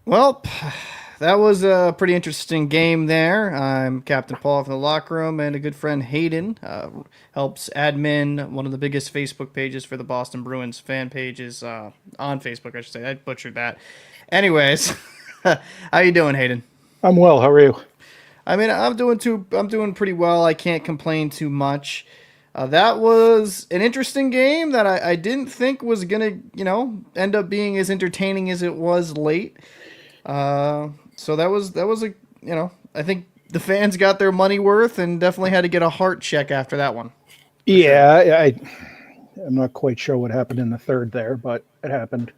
Well, that was a pretty interesting game there. I'm Captain Paul from the locker room, and a good friend Hayden helps admin one of the biggest Facebook pages for the Boston Bruins fan pages on Facebook. I should say I butchered that. Anyways, how you doing, Hayden? I'm well. How are you? I mean, I'm doing pretty well. I can't complain too much. That was an interesting game that I didn't think was gonna, end up being as entertaining as it was late. So that was I think the fans got their money worth and definitely had to get a heart check after that one, for sure. I'm not quite sure what happened in the third there, but it happened.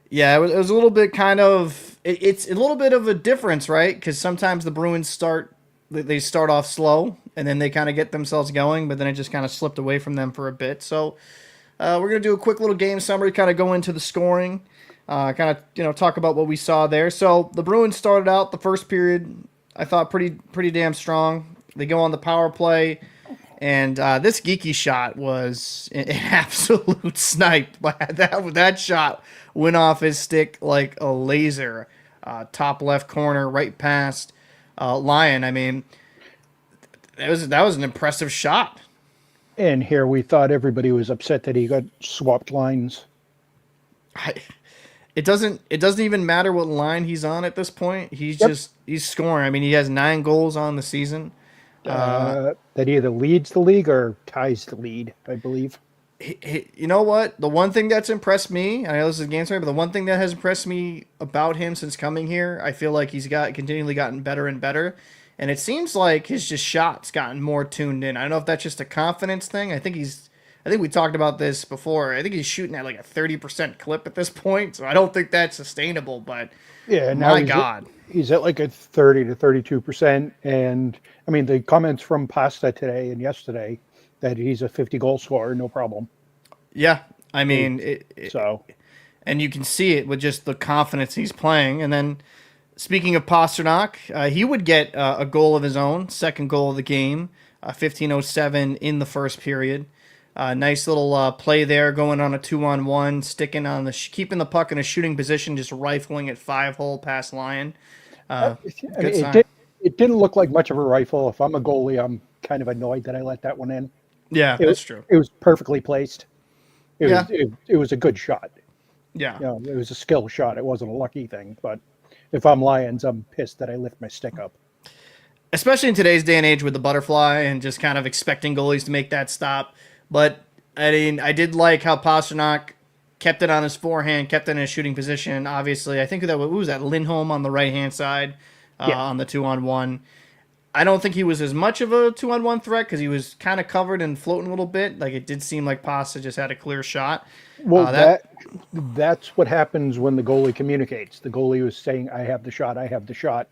Yeah, it was a little bit kind of it's a little bit of a difference, right? Because sometimes the Bruins they start off slow and then they kind of get themselves going, but then it just kind of slipped away from them for a bit. So we're gonna do a quick little game summary, kind of go into the scoring, kind of talk about what we saw there. So the Bruins started out the first period, I thought pretty damn strong. They go on the power play, and this geeky shot was an absolute snipe. That shot went off his stick like a laser, top left corner, right past Lyon. I mean, that was an impressive shot. And here we thought everybody was upset that he got swapped lines. I, it doesn't even matter what line he's on at this point. Yep. He's scoring. I mean, he has 9 goals on the season. Uh, That either leads the league or ties the lead, I believe. you know what? The one thing that's impressed me, I know this is a game story, but the one thing that has impressed me about him since coming here, I feel like he's got continually gotten better and better. And it seems like his just shots gotten more tuned in. I don't know if that's just a confidence thing. I think we talked about this before. I think he's shooting at like a 30% clip at this point. So I don't think that's sustainable, but Yeah, now my God. he's at like a 30 to 32%. And I mean, the comments from Pasta today and yesterday that he's a 50 goal scorer, no problem. Yeah. I It- mean, So, and you can see it with just the confidence he's playing. And then speaking of Pasternak, he would get a goal of his own, second goal of the game, 15:07 in the first period. Nice little play there, going on a 2-on-1, sticking on keeping the puck in a shooting position, just rifling it 5 hole past Lyon. I Uh, I mean, Good sign. it didn't look like much of a rifle. If I'm a goalie, I'm kind of annoyed that I let that one in. Yeah, It that's true. it was perfectly placed. Yeah, It was a good shot. yeah. You know, it was a skill shot. It wasn't a lucky thing. But if I'm Lions, I'm pissed that I lift my stick up. Especially in today's day and age with the butterfly and just kind of expecting goalies to make that stop. But I mean, I did like how Pasternak kept it on his forehand, kept it in a shooting position. Obviously, I think that who was that Lindholm on the right hand side Yeah. on the 2-on-1. I don't think he was as much of a 2-on-1 threat because he was kind of covered and floating a little bit. Like it did seem like Pasta just had a clear shot. Well, That that's what happens when the goalie communicates. The goalie was saying, "I have the shot. I have the shot."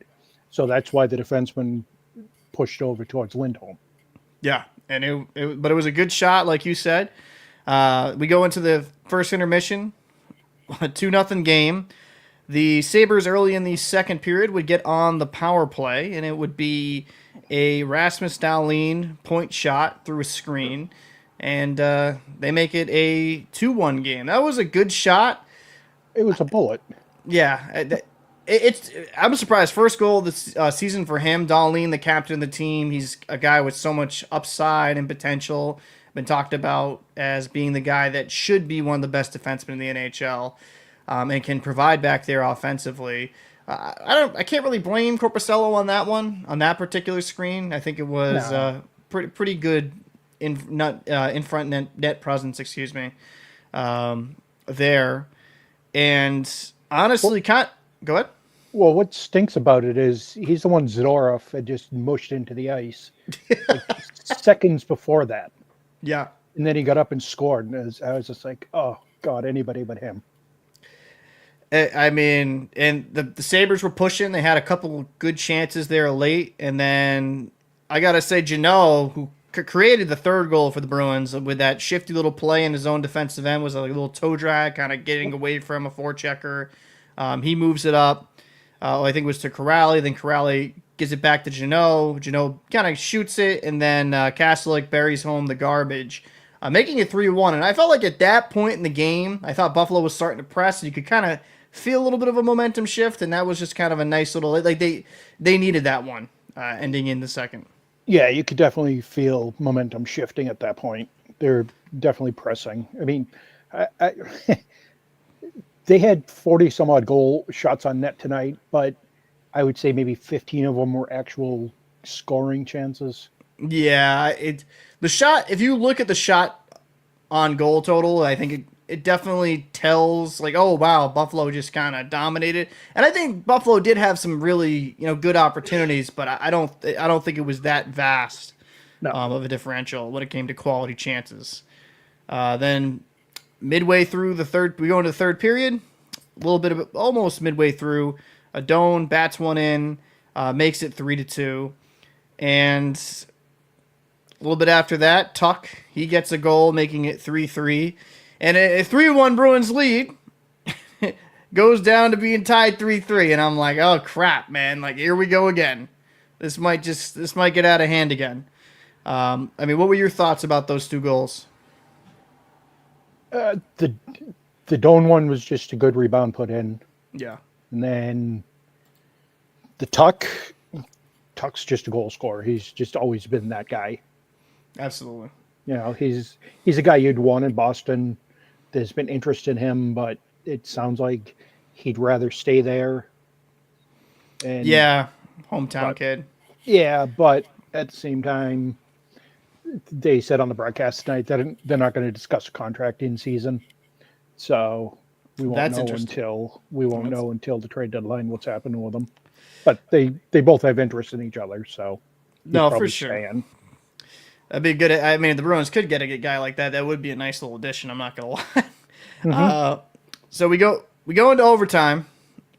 So that's why the defenseman pushed over towards Lindholm. Yeah, and but it was a good shot, like you said. We go into the first intermission, a 2-0 game. The Sabres early in the second period would get on the power play, and it would be a Rasmus Dahlin point shot through a screen, and they make it a 2-1 game. That was a good shot. It was a bullet. Yeah, it's. I'm surprised. First goal of the season for him. Dahlin, the captain of the team. He's a guy with so much upside and potential. Been talked about as being the guy that should be one of the best defensemen in the NHL, and can provide back there offensively. I can't really blame Corposello on that one, on that particular screen. I think it was No. pretty good in front net presence. Excuse me, there, and Well, honestly, can't go ahead. well, what stinks about it is he's the one Zadorov had just mushed into the ice like seconds before that, Yeah, and then he got up and scored. And I was just like, "Oh God, anybody but him." I mean, and the Sabres were pushing. They had a couple good chances there late, and then I gotta say, Janot, who created the third goal for the Bruins with that shifty little play in his own defensive end, was a little toe drag, kind of getting away from a forechecker. He moves it up. I think it was to Corrali. Then Corrali gives it back to Janot. Janot kind of shoots it, and then Kastelik buries home the garbage. making it 3-1. And I felt like at that point in the game, I thought Buffalo was starting to press, and you could kind of feel a little bit of a momentum shift, and that was just kind of a nice little like they needed that one ending in the second. Yeah, you could definitely feel momentum shifting at that point. They're definitely pressing. I mean, I they had 40 some odd goal shots on net tonight, but I would say maybe 15 of them were actual scoring chances. Yeah, the shot. If you look at the shot on goal total, I think it definitely tells like, oh wow, Buffalo just kind of dominated. And I think Buffalo did have some really good opportunities, but I don't think it was that vast No. of a differential when it came to quality chances. Then midway through the third, we go into the third period. A little bit of almost midway through, Adone bats one in, makes it 3-2, and a little bit after that, Tuck, he gets a goal, making it 3-3. And a 3-1 Bruins lead goes down to being tied 3-3. And I'm like, oh, crap, man. Like, here we go again. This might get out of hand again. I mean, what were your thoughts about those two goals? The Doan one was just a good rebound put in. Yeah. And then the Tuck's just a goal scorer. He's just always been that guy. Absolutely. He's a guy you'd want in Boston. There's been interest in him, but it sounds like he'd rather stay there. And Yeah, hometown kid. Yeah, but at the same time, they said on the broadcast tonight that they're not going to discuss a contract in season. So we won't know until the trade deadline what's happening with them. But they both have interest in each other, so No, for sure. Staying. That'd be good. I mean, the Bruins could get a guy like that. That would be a nice little addition. I'm not gonna lie. So we go into overtime,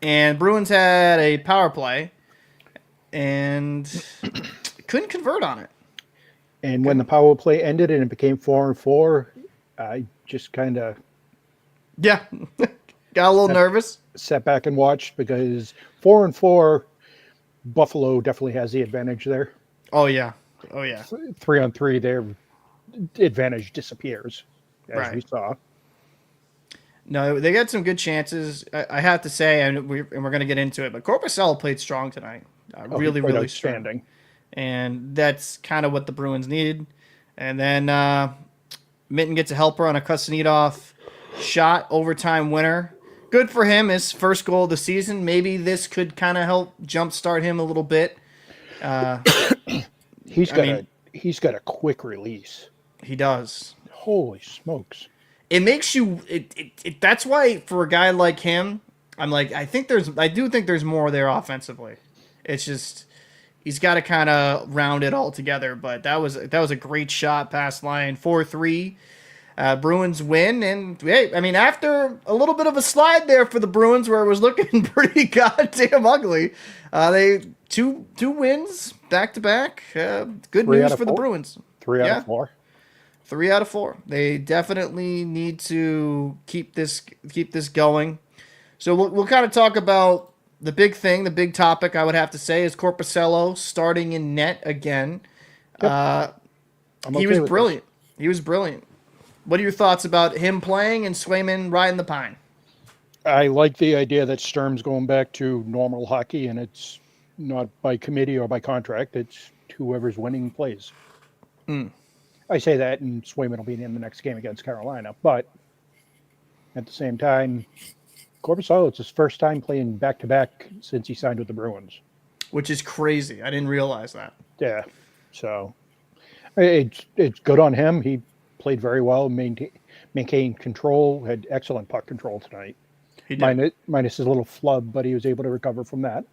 and Bruins had a power play, and couldn't convert on it. And when the power play ended and it became 4-4, I just kind of got a little nervous. Sat back and watched because 4-4, Buffalo definitely has the advantage there. Oh yeah. 3-on-3, their advantage disappears, as we saw. No, they got some good chances. I have to say, and we're going to get into it, but Korpisalo played strong tonight. Really strong. And that's kind of what the Bruins needed. And then Mitten gets a helper on a Kuznetsov shot, overtime winner. Good for him, his first goal of the season. Maybe this could kind of help jumpstart him a little bit. He's got a quick release. He does. Holy smokes. It makes you that's why for a guy like him, I'm like I do think there's more there offensively. It's just he's got to kind of round it all together, but that was a great shot past line. 4-3. Bruins win, and hey, I mean, after a little bit of a slide there for the Bruins, where it was looking pretty goddamn ugly, they two wins back to back. Good news for the Bruins. 3 out of 4. 3 out of 4. They definitely need to keep this going. So we'll kind of talk about the big thing, the big topic. I would have to say is Korpisalo starting in net again. Yep. He was brilliant. He was brilliant. What are your thoughts about him playing and Swayman riding the pine? I like the idea that Sturm's going back to normal hockey, and it's not by committee or by contract. It's whoever's winning plays. I say that, and Swayman will be in the next game against Carolina. But at the same time, Korpisalo, it's his first time playing back-to-back since he signed with the Bruins. Which is crazy. I didn't realize that. Yeah. So it's good on him. He played very well, maintained control, had excellent puck control tonight. He did. Minus his little flub, but he was able to recover from that.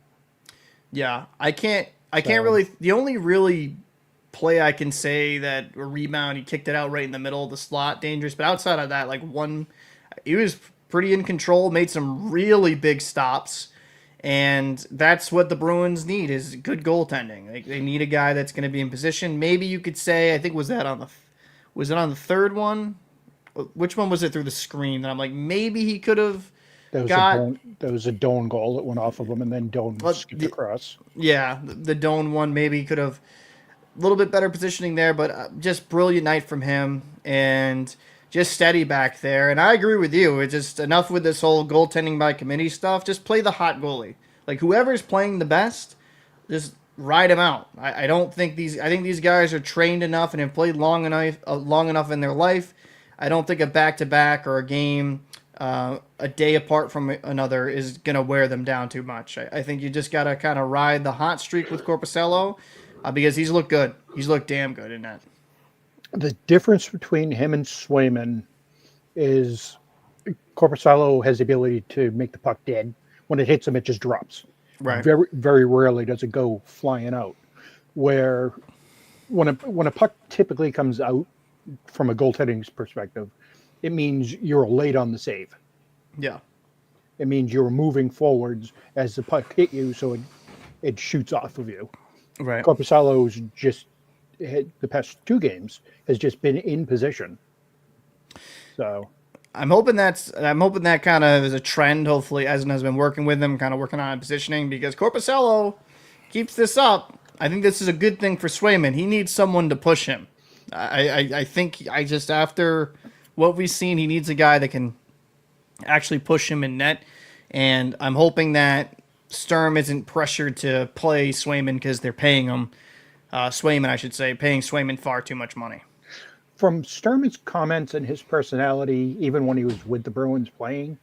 Yeah, I can't really. The only really play I can say that a rebound, he kicked it out right in the middle of the slot, dangerous. But outside of that, he was pretty in control, made some really big stops, and that's what the Bruins need is good goaltending. They need a guy that's going to be in position. Maybe you could say, I think was it on the third one? Which one was it through the screen? And I'm like, maybe he could have. There was a Doan goal that went off of him, and then Doan skipped across. Yeah, the Doan one maybe could have little bit better positioning there, but just brilliant night from him and just steady back there. And I agree with you. It's just enough with this whole goaltending by committee stuff. Just play the hot goalie. Like whoever's playing the best, just ride him out. I don't think these. I think these guys are trained enough and have played long enough in their life. I don't think a back to back or a game a day apart from another is gonna wear them down too much. I think you just gotta kind of ride the hot streak with Corpusello because he's looked good. He's looked damn good in that. The difference between him and Swayman is Corpusello has the ability to make the puck dead. When it hits him, it just drops. Right. Very, very rarely does it go flying out. Where when a puck typically comes out from a goaltending perspective, it means you're late on the save. Yeah. It means you're moving forwards as the puck hit you, so it shoots off of you. Right. Corpusello's just the past 2 games has just been in position. So I'm hoping that kind of is a trend. Hopefully, Eisen has been working with him, kind of working on positioning because Corpusello keeps this up. I think this is a good thing for Swayman. He needs someone to push him. I think after what we've seen, he needs a guy that can actually push him in net. And I'm hoping that Sturm isn't pressured to play Swayman because they're paying him. Swayman, I should say, paying Swayman far too much money. From Sturman's comments and his personality, even when he was with the Bruins playing,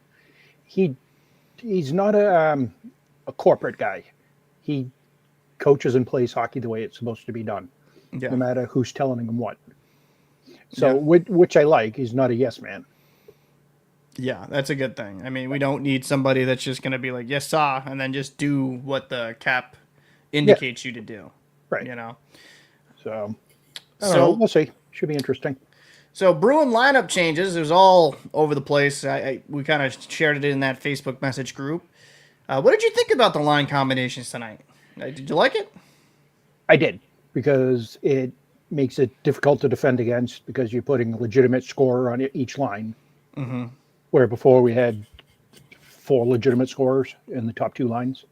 he's not a corporate guy. He coaches and plays hockey the way it's supposed to be done, no matter who's telling him what. So, which I like. He's not a yes man. Yeah, that's a good thing. I mean, we don't need somebody that's just going to be like, yes, sir, and then just do what the cap indicates you to do. Right. You know? So, I don't know. We'll see. Should be interesting. So, Bruin lineup changes. It was all over the place. We kind of shared it in that Facebook message group. What did you think about the line combinations tonight? Did you like it? I did, because it makes it difficult to defend against because you're putting a legitimate scorer on each line. Mm-hmm. Where before we had 4 legitimate scorers in the top 2 lines.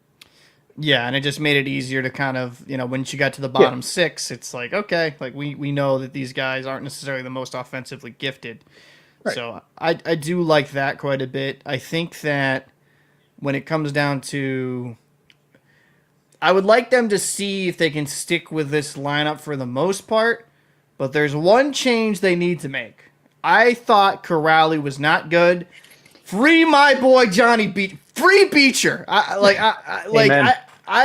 Yeah, and it just made it easier to kind of, once you got to the bottom 6, it's like, okay, like we know that these guys aren't necessarily the most offensively gifted. Right. So I do like that quite a bit. I think that when it comes down to, I would like them to see if they can stick with this lineup for the most part, but there's one change they need to make. I thought Corrali was not good. Free my boy Johnny Beach. Free Beecher. I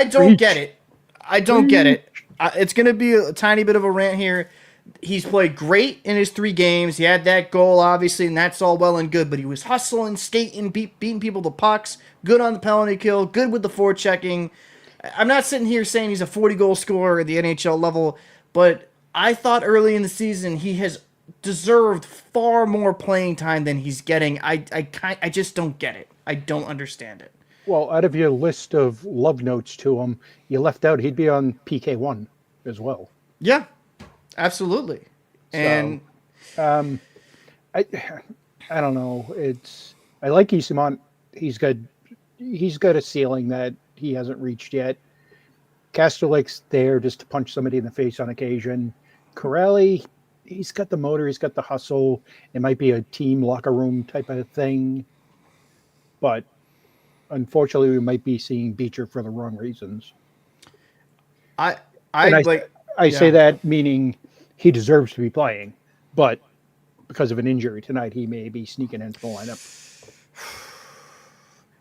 don't get it. I don't get it. It's going to be a tiny bit of a rant here. He's played great in his 3 games. He had that goal, obviously, and that's all well and good. But he was hustling, skating, beating people to pucks. Good on the penalty kill. Good with the forechecking. I'm not sitting here saying he's a 40-goal scorer at the NHL level, but I thought early in the season he has deserved far more playing time than he's getting. I just don't get it. I don't understand it. Well, out of your list of love notes to him, you left out he'd be on PK1 as well. Yeah, absolutely. And I don't know. I like Isamont. He's got a ceiling that he hasn't reached yet. Casterlake's there just to punch somebody in the face on occasion. Corrali, he's got the motor, he's got the hustle. It might be a team locker room type of thing, but unfortunately, we might be seeing Beecher for the wrong reasons. I say that meaning he deserves to be playing, but because of an injury tonight, he may be sneaking into the lineup.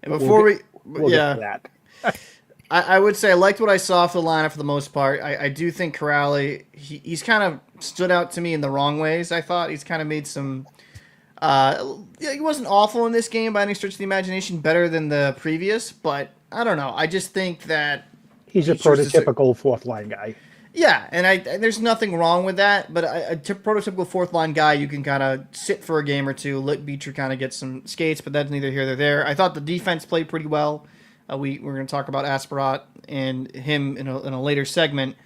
And before we'll get to that. I would say I liked what I saw for the lineup for the most part. I do think Corrali, he's kind of stood out to me in the wrong ways. I thought he's kind of made some. He wasn't awful in this game by any stretch of the imagination, better than the previous, but I don't know. I just think that he's a prototypical 4th line guy. Yeah, and there's nothing wrong with that, but a prototypical 4th line guy, you can kind of sit for a game or two, let Beecher kind of get some skates, but that's neither here nor there. I thought the defense played pretty well. We're going to talk about Asparat and him in a later segment.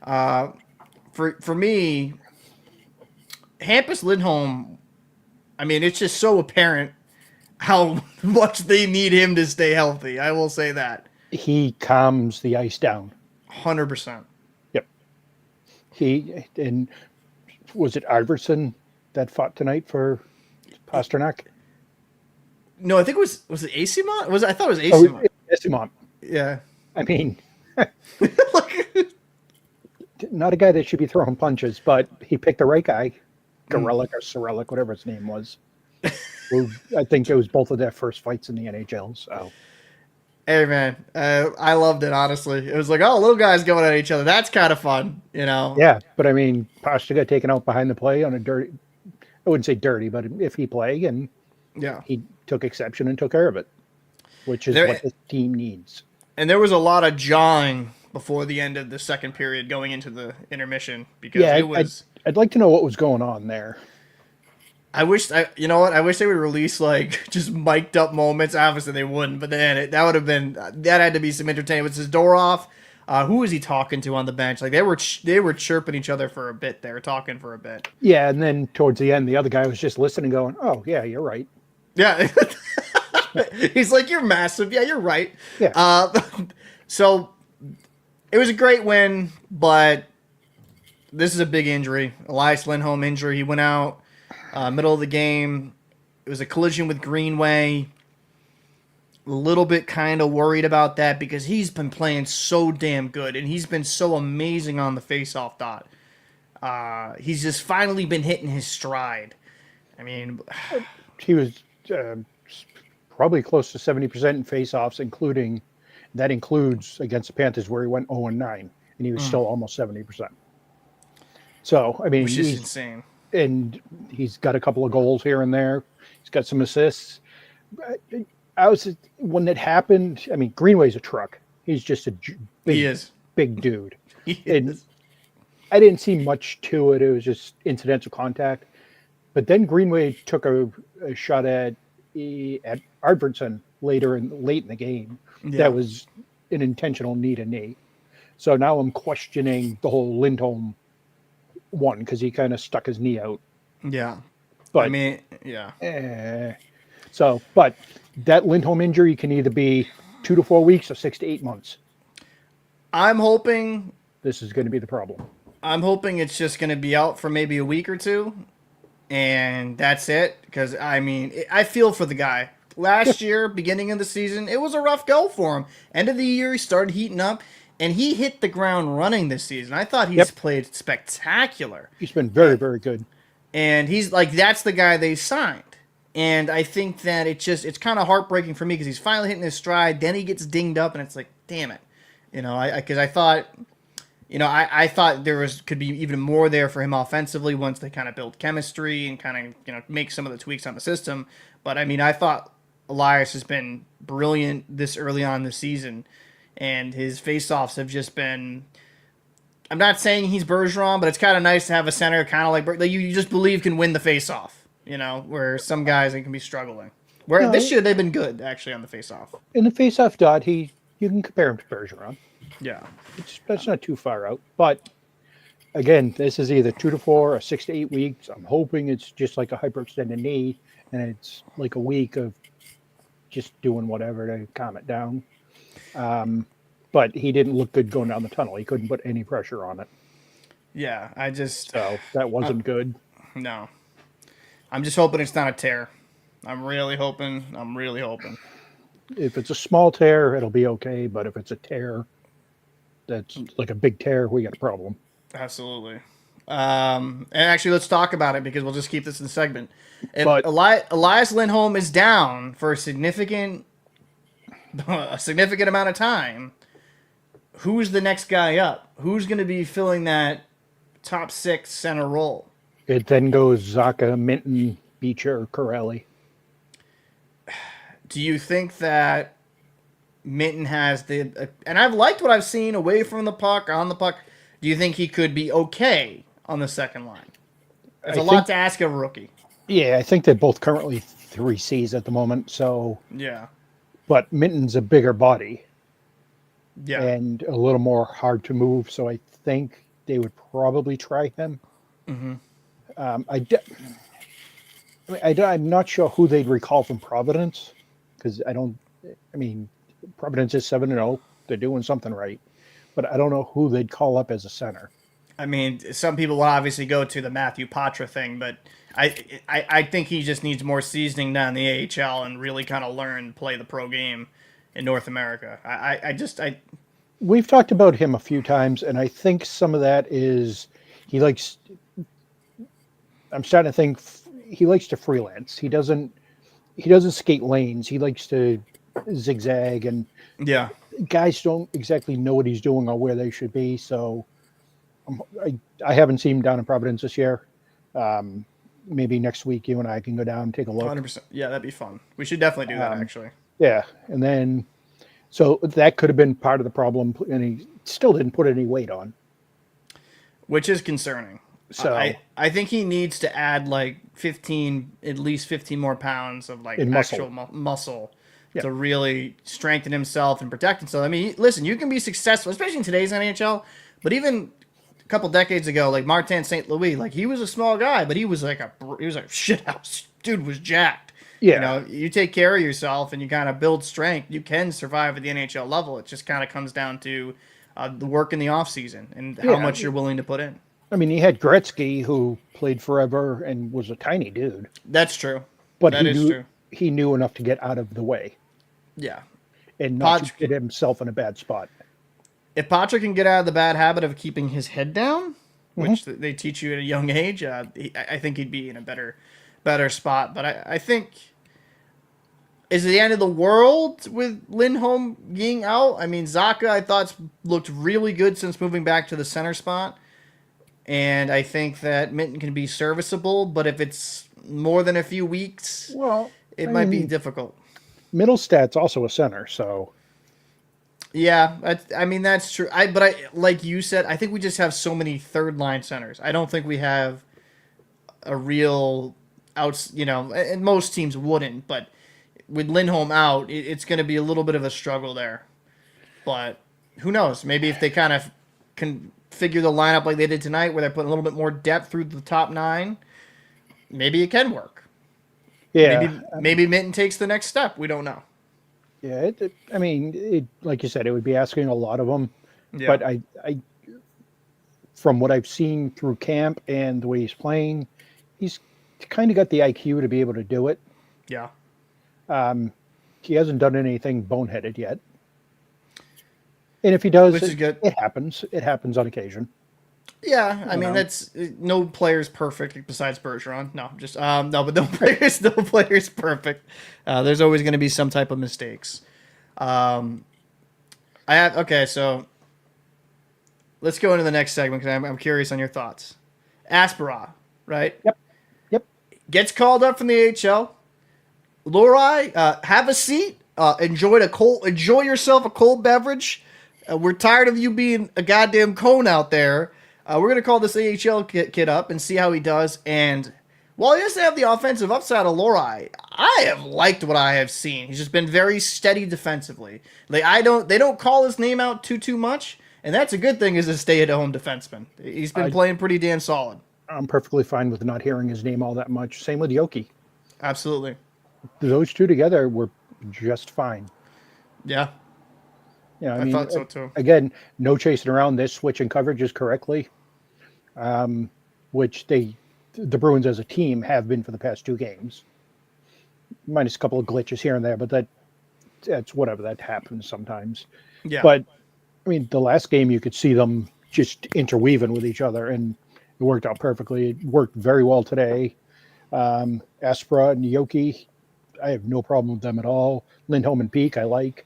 For me, Hampus Lindholm, I mean, it's just so apparent how much they need him to stay healthy. I will say that. He calms the ice down. 100%. Yep. And was it Iverson that fought tonight for Pasternak? No, I think it Asimont? I thought it was Oh, Asimont. Esimont. Yeah. I mean, Like, not a guy that should be throwing punches, but he picked the right guy, Gorelick or Sorelic, whatever his name was. Who I think it was both of their first fights in the NHL. So hey man, I loved it. Honestly, it was like, oh, little guys going at each other. That's kind of fun, you know. yeah, but I mean, Pasta got taken out behind the play on a dirty. I wouldn't say dirty, but if he played, and Yeah. he took exception and took care of it, which is what this team needs. And there was a lot of jawing before the end of the second period, going into the intermission, because it was. I'd like to know what was going on there. You know what? I wish they would release like just mic'd up moments. Obviously they wouldn't, but then that would have been that had to be some entertainment. With his door off, who was he talking to on the bench? Like they were chirping each other for a bit. They were talking for a bit. Yeah, and then towards the end, the other guy was just listening, going, "Oh yeah, you're right." Yeah, he's like, "You're massive." Yeah, you're right. Yeah. So it was a great win, but this is a big injury. Elias Lindholm injury. He went out. Middle of the game, it was a collision with Greenway. A little bit kind of worried about that because he's been playing so damn good and he's been so amazing on the faceoff dot. He's just finally been hitting his stride. I mean, he was probably close to 70% in faceoffs, that includes against the Panthers where he went 0-9, and he was still almost 70%. So I mean, which is insane. And he's got a couple of goals here and there. He's got some assists. When it happened, I mean, Greenway's a truck. He's just a big dude. And I didn't see much to it. It was just incidental contact. But then Greenway took a shot at Arvidsson late in the game. Yeah. That was an intentional knee to knee. So now I'm questioning the whole Lindholm one because he kind of stuck his knee out. Yeah. But I mean, yeah. But that Lindholm injury can either be 2 to 4 weeks or 6 to 8 months. I'm hoping this is going to be the problem. I'm hoping it's just going to be out for maybe a week or two, and that's it. Because I mean, I feel for the guy. Last year, beginning of the season, it was a rough go for him. End of the year, he started heating up. And he hit the ground running this season. I thought he's played spectacular. He's been very, very good. And he's like, that's the guy they signed. And I think that it's kind of heartbreaking for me because he's finally hitting his stride. Then he gets dinged up, and it's like, damn it. You know, I thought, I thought could be even more there for him offensively once they kind of build chemistry and kind of, make some of the tweaks on the system. But I mean, I thought Elias has been brilliant this early on this season. And his faceoffs have just been. I'm not saying he's Bergeron, but it's kind of nice to have a center kind of like you just believe can win the faceoff. Where some guys they can be struggling. This year they've been good actually on the faceoff. In the faceoff dot, you can compare him to Bergeron. Yeah, that's not too far out. But again, this is either 2 to 4 or 6 to 8 weeks. I'm hoping it's just like a hyperextended knee, and it's like a week of just doing whatever to calm it down. But he didn't look good going down the tunnel. He couldn't put any pressure on it. Yeah, so that wasn't good. No, I'm just hoping it's not a tear. I'm really hoping. If it's a small tear, it'll be okay. But if it's a tear, that's like a big tear, we got a problem. Absolutely. And actually, let's talk about it because we'll just keep this in the segment. If Elias Lindholm is down for a significant amount of time, who's the next guy up? Who's going to be filling that top 6 center role? It then goes Zacha, Minton, Beecher, Corelli. Do you think that Minton has and I've liked what I've seen away from the puck, on the puck. Do you think he could be okay on the second line? It's a lot to ask of a rookie. Yeah, I think they're both currently 3Cs at the moment. So yeah. But Minton's a bigger body. Yeah. And a little more hard to move. So I think they would probably try him. Mm-hmm. I'm not sure who they'd recall from Providence because Providence is 7-0. They're doing something right. But I don't know who they'd call up as a center. I mean, some people will obviously go to the Matthew Patra thing, but I think he just needs more seasoning down the AHL and really kind of learn to play the pro game in North America. We've talked about him a few times, and I think some of that is he likes. I'm starting to think he likes to freelance. He doesn't skate lanes. He likes to zigzag, and yeah, guys don't exactly know what he's doing or where they should be. So I haven't seen him down in Providence this year. Maybe next week you and I can go down and take a look. 100%. Yeah, that'd be fun. We should definitely do that actually. Yeah, and then so that could have been part of the problem, and he still didn't put any weight on. Which is concerning. So I think he needs to add like 15, at least 15 more pounds of like in actual muscle, muscle yeah, to really strengthen himself and protect himself. I mean, listen, you can be successful, especially in today's NHL, but even a couple decades ago, like Martin St. Louis, like he was a small guy, but he was like a shithouse dude, was jacked. You yeah, know, you take care of yourself and you kind of build strength, you can survive at the NHL level. It just kind of comes down to the work in the off season and how yeah. much you're willing to put in. I mean, he had Gretzky, who played forever and was a tiny dude, That's true. but That is true. he knew enough to get out of the way Yeah. and not to Patrick, put himself in a bad spot. if Patrick can get out of the bad habit of keeping his head down, which they teach you at a young age, I think he'd be in a better spot. But I think is it the end of the world with Lindholm being out? I mean, Zaka I thought looked really good since moving back to the center spot, and I think that Minton can be serviceable. But if it's more than a few weeks, Well, it I might be mean, difficult. Middlestat's also a center, so Yeah, I mean that's true. But I like you said, I think we just have so many third line centers. I don't think we have a real outs. You know, and most teams wouldn't. But with Lindholm out, it's going to be a little bit of a struggle there. But who knows? Maybe if they kind of can figure the lineup like they did tonight, where they're putting a little bit more depth through the top nine, maybe it can work. yeah, Maybe Minton takes the next step. We don't know. yeah. I mean, like you said, it would be asking a lot of them. Yeah. But from what I've seen through camp and the way he's playing, he's kind of got the IQ to be able to do it. Yeah. He hasn't done anything boneheaded yet. And if he does, Which is good. it happens. It happens on occasion. Yeah, I mean know. that's no player's perfect besides Bergeron. No, just no, but no player's perfect. There's always going to be some type of mistakes. I have okay, so let's go into the next segment because I'm curious on your thoughts. Aspera, right? Yep. Yep. Gets called up from the AHL. Lori, have a seat. Enjoy yourself a cold beverage. We're tired of you being a goddamn cone out there. We're going to call this AHL kid up and see how he does. And while he doesn't have the offensive upside of Lori, I have liked what I have seen. He's just been very steady defensively. Like they don't call his name out too much, and that's a good thing as a stay-at-home defenseman. He's been playing pretty damn solid. I'm perfectly fine with not hearing his name all that much. Same with Yoki. Absolutely. Those two together were just fine. Yeah, Yeah, I thought so too. again, no chasing around. This switching coverages correctly, which the Bruins as a team have been for the past two games, minus a couple of glitches here and there, but that's whatever, that happens sometimes. Yeah. But I mean, the last game you could see them just interweaving with each other, and it worked out perfectly. It worked very well today. Aspera and Yoki, I have no problem with them at all. Lindholm and Peak, I like.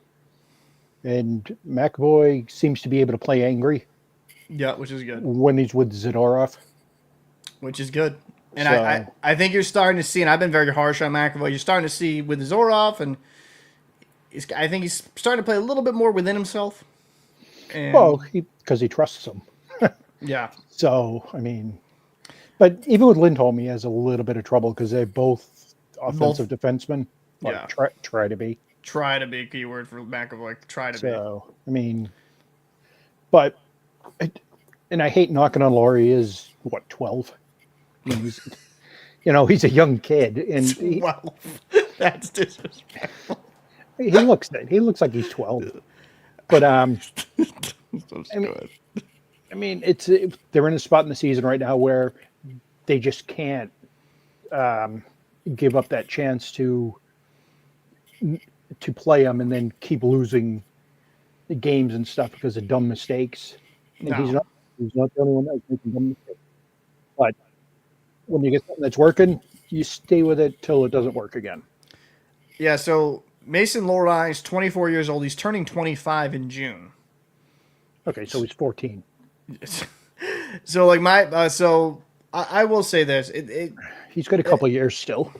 And McAvoy seems to be able to play angry Yeah, which is good. when he's with Zadorov. Which is good. And So- I think you're starting to see, and I've been very harsh on McAvoy, you're starting to see with Zorov, and I think he's starting to play a little bit more within himself. And, Well, because he trusts him. yeah. So, I mean, but even with Lindholm, he has a little bit of trouble because they're both offensive defensemen. Or Yeah. try to be. Try to be a keyword for McAvoy. Try to be. So, I mean, but, and I hate knocking on Laurie, is what, 12? He's, he's a young kid, and Well, that's disrespectful. he looks like he's 12. But So good. mean, they're in a spot in the season right now where they just can't give up that chance to play them and then keep losing the games and stuff because of dumb mistakes. And No. he's not the only one that's making dumb mistakes. But when you get something that's working, you stay with it till it doesn't work again. Yeah, so Mason Lohrei is 24 years old. He's turning 25 in June. Okay, so he's 14. So like I will say this. He's got a couple of years still.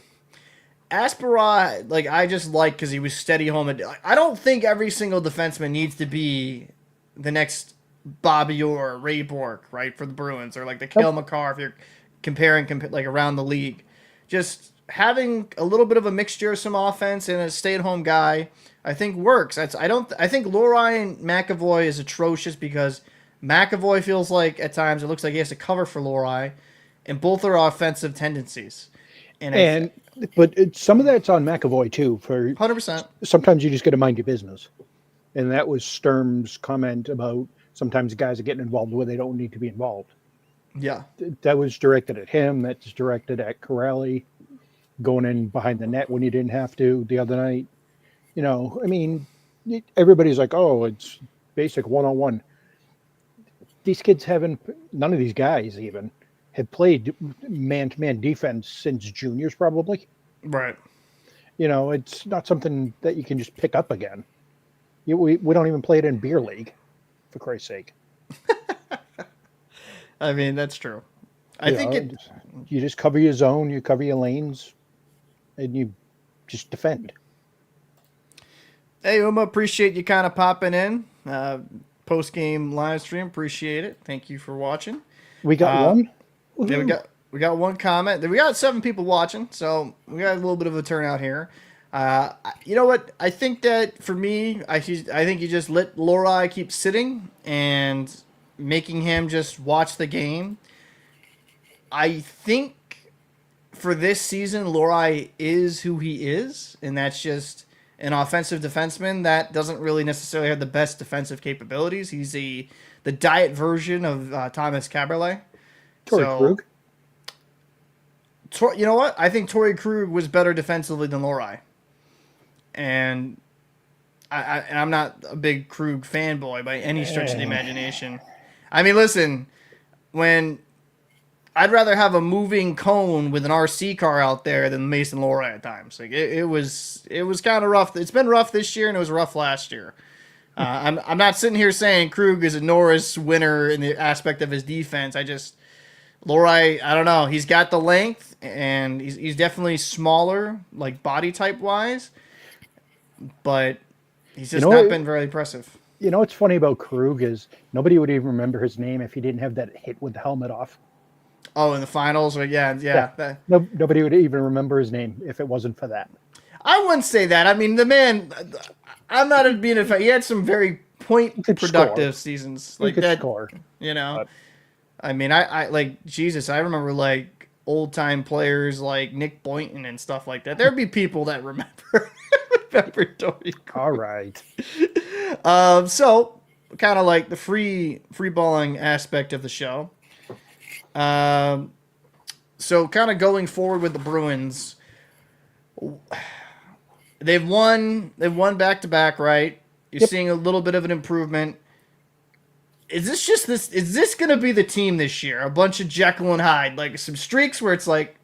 Asperot, like I just like because he was steady home. I don't think every single defenseman needs to be the next Bobby or Ray Bork, right, for the Bruins, or like the Cale Makar if you're comparing like around the league. Just having a little bit of a mixture of some offense and a stay-at-home guy, I think works. I think Lohrei and McAvoy is atrocious because McAvoy feels like at times it looks like he has to cover for Lohrei, and both are offensive tendencies. But some of that's on McAvoy too. For 100%. Sometimes you just got to mind your business, and that was Sturm's comment about sometimes guys are getting involved where they don't need to be involved. Yeah, that was directed at him. That's directed at Corrali going in behind the net when you didn't have to the other night. You know, I mean, everybody's like, "Oh, it's basic one-on-one." These kids haven't. None of these guys even have played man-to-man defense since juniors, probably. right. You know, it's not something that you can just pick up again. We don't even play it in beer league, for Christ's sake. I mean, that's true. I think you just cover your zone, you cover your lanes, and you just defend. Hey, Uma, appreciate you kind of popping in. Post-game live stream, appreciate it. Thank you for watching. We got one? Yeah, we got one comment. We got 7 people watching, so we got a little bit of a turnout here. You know what? I think that for me, I think you just let Lohrei keep sitting and making him just watch the game. I think for this season, Lohrei is who he is, and that's just an offensive defenseman that doesn't really necessarily have the best defensive capabilities. He's the diet version of Thomas Caberlet. Krug. You know what? I think Torrey Krug was better defensively than Lohrei. And I'm not a big Krug fanboy by any stretch of the imagination. I mean, listen, when I'd rather have a moving cone with an RC car out there than Mason Lohrei at times. Like it was kind of rough. It's been rough this year and it was rough last year. I'm not sitting here saying Krug is a Norris winner in the aspect of his defense. Lohrei, I don't know. He's got the length and he's definitely smaller, like body type wise, but he's just not been very impressive. You know what's funny about Krug is nobody would even remember his name if he didn't have that hit with the helmet off. Oh, in the finals? Yeah. Nobody would even remember his name if it wasn't for that. I wouldn't say that. I mean, the man, I'm not being a fan. He had some very productive seasons. Like that, score. You know? I mean, I like, Jesus, I remember like old-time players like Nick Boynton and stuff like that. There'd be people that remember Torrey Krug. All right. So, kind of like the free balling aspect of the show. So kind of going forward with the Bruins, they've won back to back, right? You're seeing a little bit of an improvement. Is this going to be the team this year? A bunch of Jekyll and Hyde, like some streaks where it's like,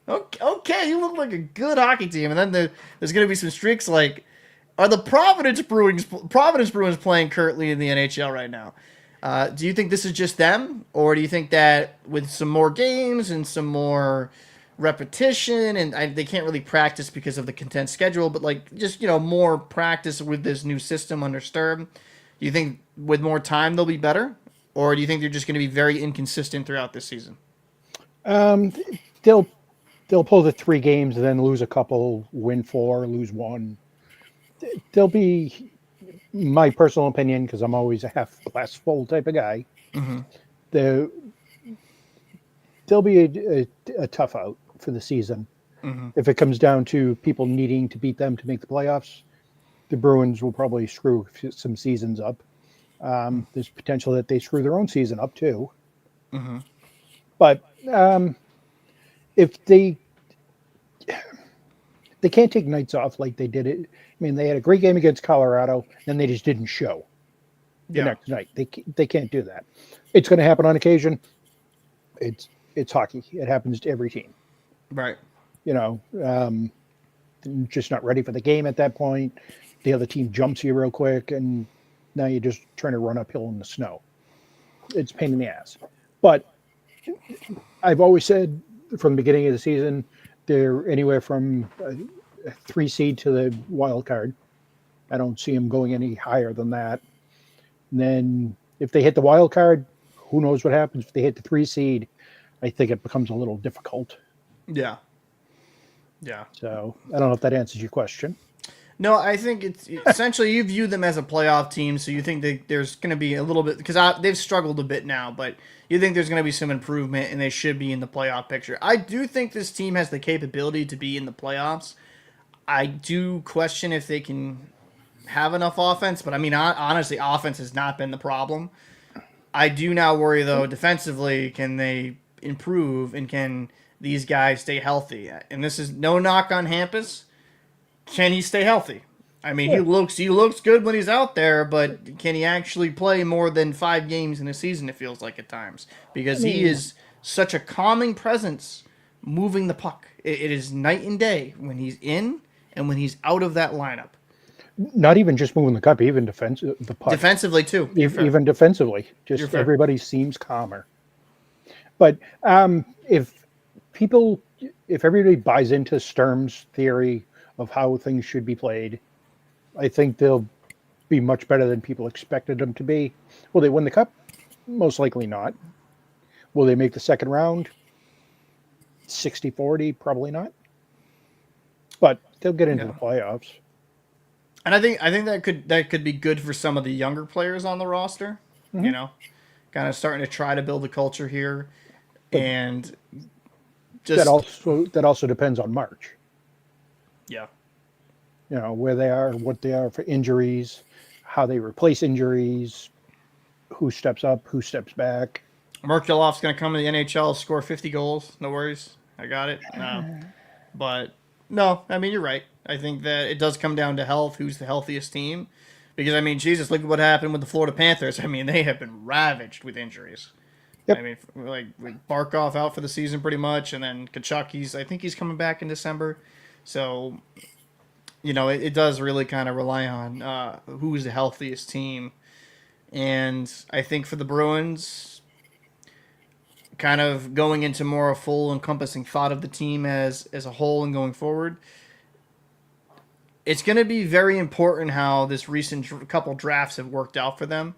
okay, you look like a good hockey team, and then there's going to be some streaks like, are the Providence Bruins playing currently in the NHL right now? Do you think this is just them, or do you think that with some more games and some more repetition, and they can't really practice because of the condensed schedule, but like just more practice with this new system under Sturm, do you think with more time they'll be better, or do you think they're just going to be very inconsistent throughout this season? They'll pull the 3 games and then lose a couple, win 4, lose 1. They'll be. My personal opinion, because I'm always a half glass full type of guy, they'll be a tough out for the season. If it comes down to people needing to beat them to make the playoffs, the Bruins will probably screw some seasons up. There's potential that they screw their own season up too. Mm-hmm. But if they can't take nights off like they did it. I mean, they had a great game against Colorado, then they just didn't show the Yeah. next night. They can't do that. It's going to happen on occasion. It's hockey. It happens to every team. Right. You know, just not ready for the game at that point. The other team jumps you real quick, and now you're just trying to run uphill in the snow. It's a pain in the ass. But I've always said from the beginning of the season, they're anywhere from a 3 seed to the wild card. I don't see them going any higher than that. And then if they hit the wild card, who knows what happens? If they hit the 3 seed, I think it becomes a little difficult. Yeah. Yeah. So I don't know if that answers your question. No, I think it's essentially you view them as a playoff team, so you think that there's going to be a little bit because they've struggled a bit now, but you think there's going to be some improvement and they should be in the playoff picture. I do think this team has the capability to be in the playoffs. I do question if they can have enough offense, but I mean, honestly, offense has not been the problem. I do now worry though defensively. Can they improve and can these guys stay healthy? And this is no knock on Hampus. Can he stay healthy? I mean, Yeah. he looks good when he's out there, but can he actually play more than 5 games in a season? It feels like at times because he is such a calming presence, moving the puck. It is night and day when he's in and when he's out of that lineup. Not even just moving the cup, even the puck. Defensively too. Even defensively, You're just fair. everybody seems calmer. But if people, if everybody buys into Sturm's theory of how things should be played, I think they'll be much better than people expected them to be. Will they win the cup? Most likely not. Will they make the second round? 60-40, probably not. But they'll get into Yeah. the playoffs. And I think that could be good for some of the younger players on the roster. Mm-hmm. You know, kind of starting to try to build a culture here, But and just that also depends on March. yeah, You know, where they are, what they are for injuries, how they replace injuries, who steps up, who steps back. Merkulov's going to come to the NHL, score 50 goals. No worries, I got it. But no, I mean you're right. I think that it does come down to health. Who's the healthiest team? Because I mean, Jesus, look at what happened with the Florida Panthers. I mean, they have been ravaged with injuries. Yep. I mean, like with Barkov out for the season pretty much, and then Kachuk, I think he's coming back in December. So, you know, it does really kind of rely on who's the healthiest team. And I think for the Bruins, kind of going into more a full encompassing thought of the team as a whole and going forward, it's going to be very important how this recent couple drafts have worked out for them.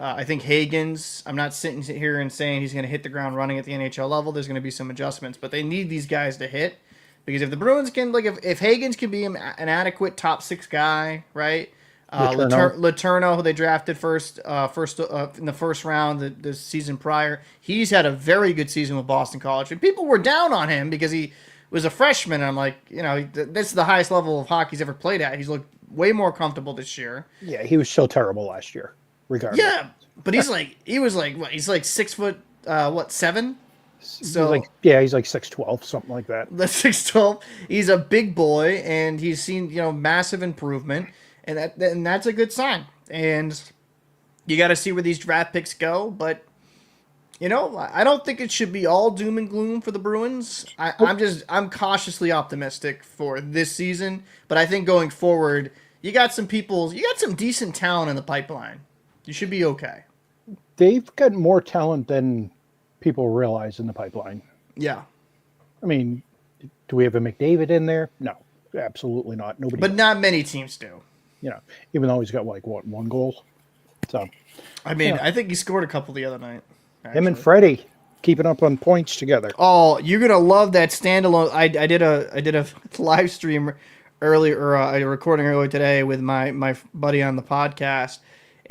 I think Hagen's, I'm not sitting here and saying he's going to hit the ground running at the NHL level. There's going to be some adjustments, but they need these guys to hit. Because if the Bruins can, like, if Hagens can be an adequate top 6 guy, right? Letourneau, who they drafted first in the first round the season prior, he's had a very good season with Boston College. And people were down on him because he was a freshman. And I'm like, you know, this is the highest level of hockey he's ever played at. He's looked way more comfortable this year. Yeah, he was so terrible last year, regardless. Yeah, but he was like, what? He's like 6'7". So he's like 6'12", something like that. That's 6'12". He's a big boy, and he's seen massive improvement, and that's a good sign. And you got to see where these draft picks go, but I don't think it should be all doom and gloom for the Bruins. I'm cautiously optimistic for this season, but I think going forward, you got some decent talent in the pipeline. You should be okay. They've got more talent than people realize in the pipeline. Yeah. I mean, do we have a McDavid in there? No, absolutely not. Nobody. But not many teams do. Even though he's got one goal. So, I mean, I think he scored a couple the other night. Actually. Him and Freddie keeping up on points together. Oh, you're gonna love that standalone. I did a live stream earlier, or a recording earlier today with my buddy on the podcast.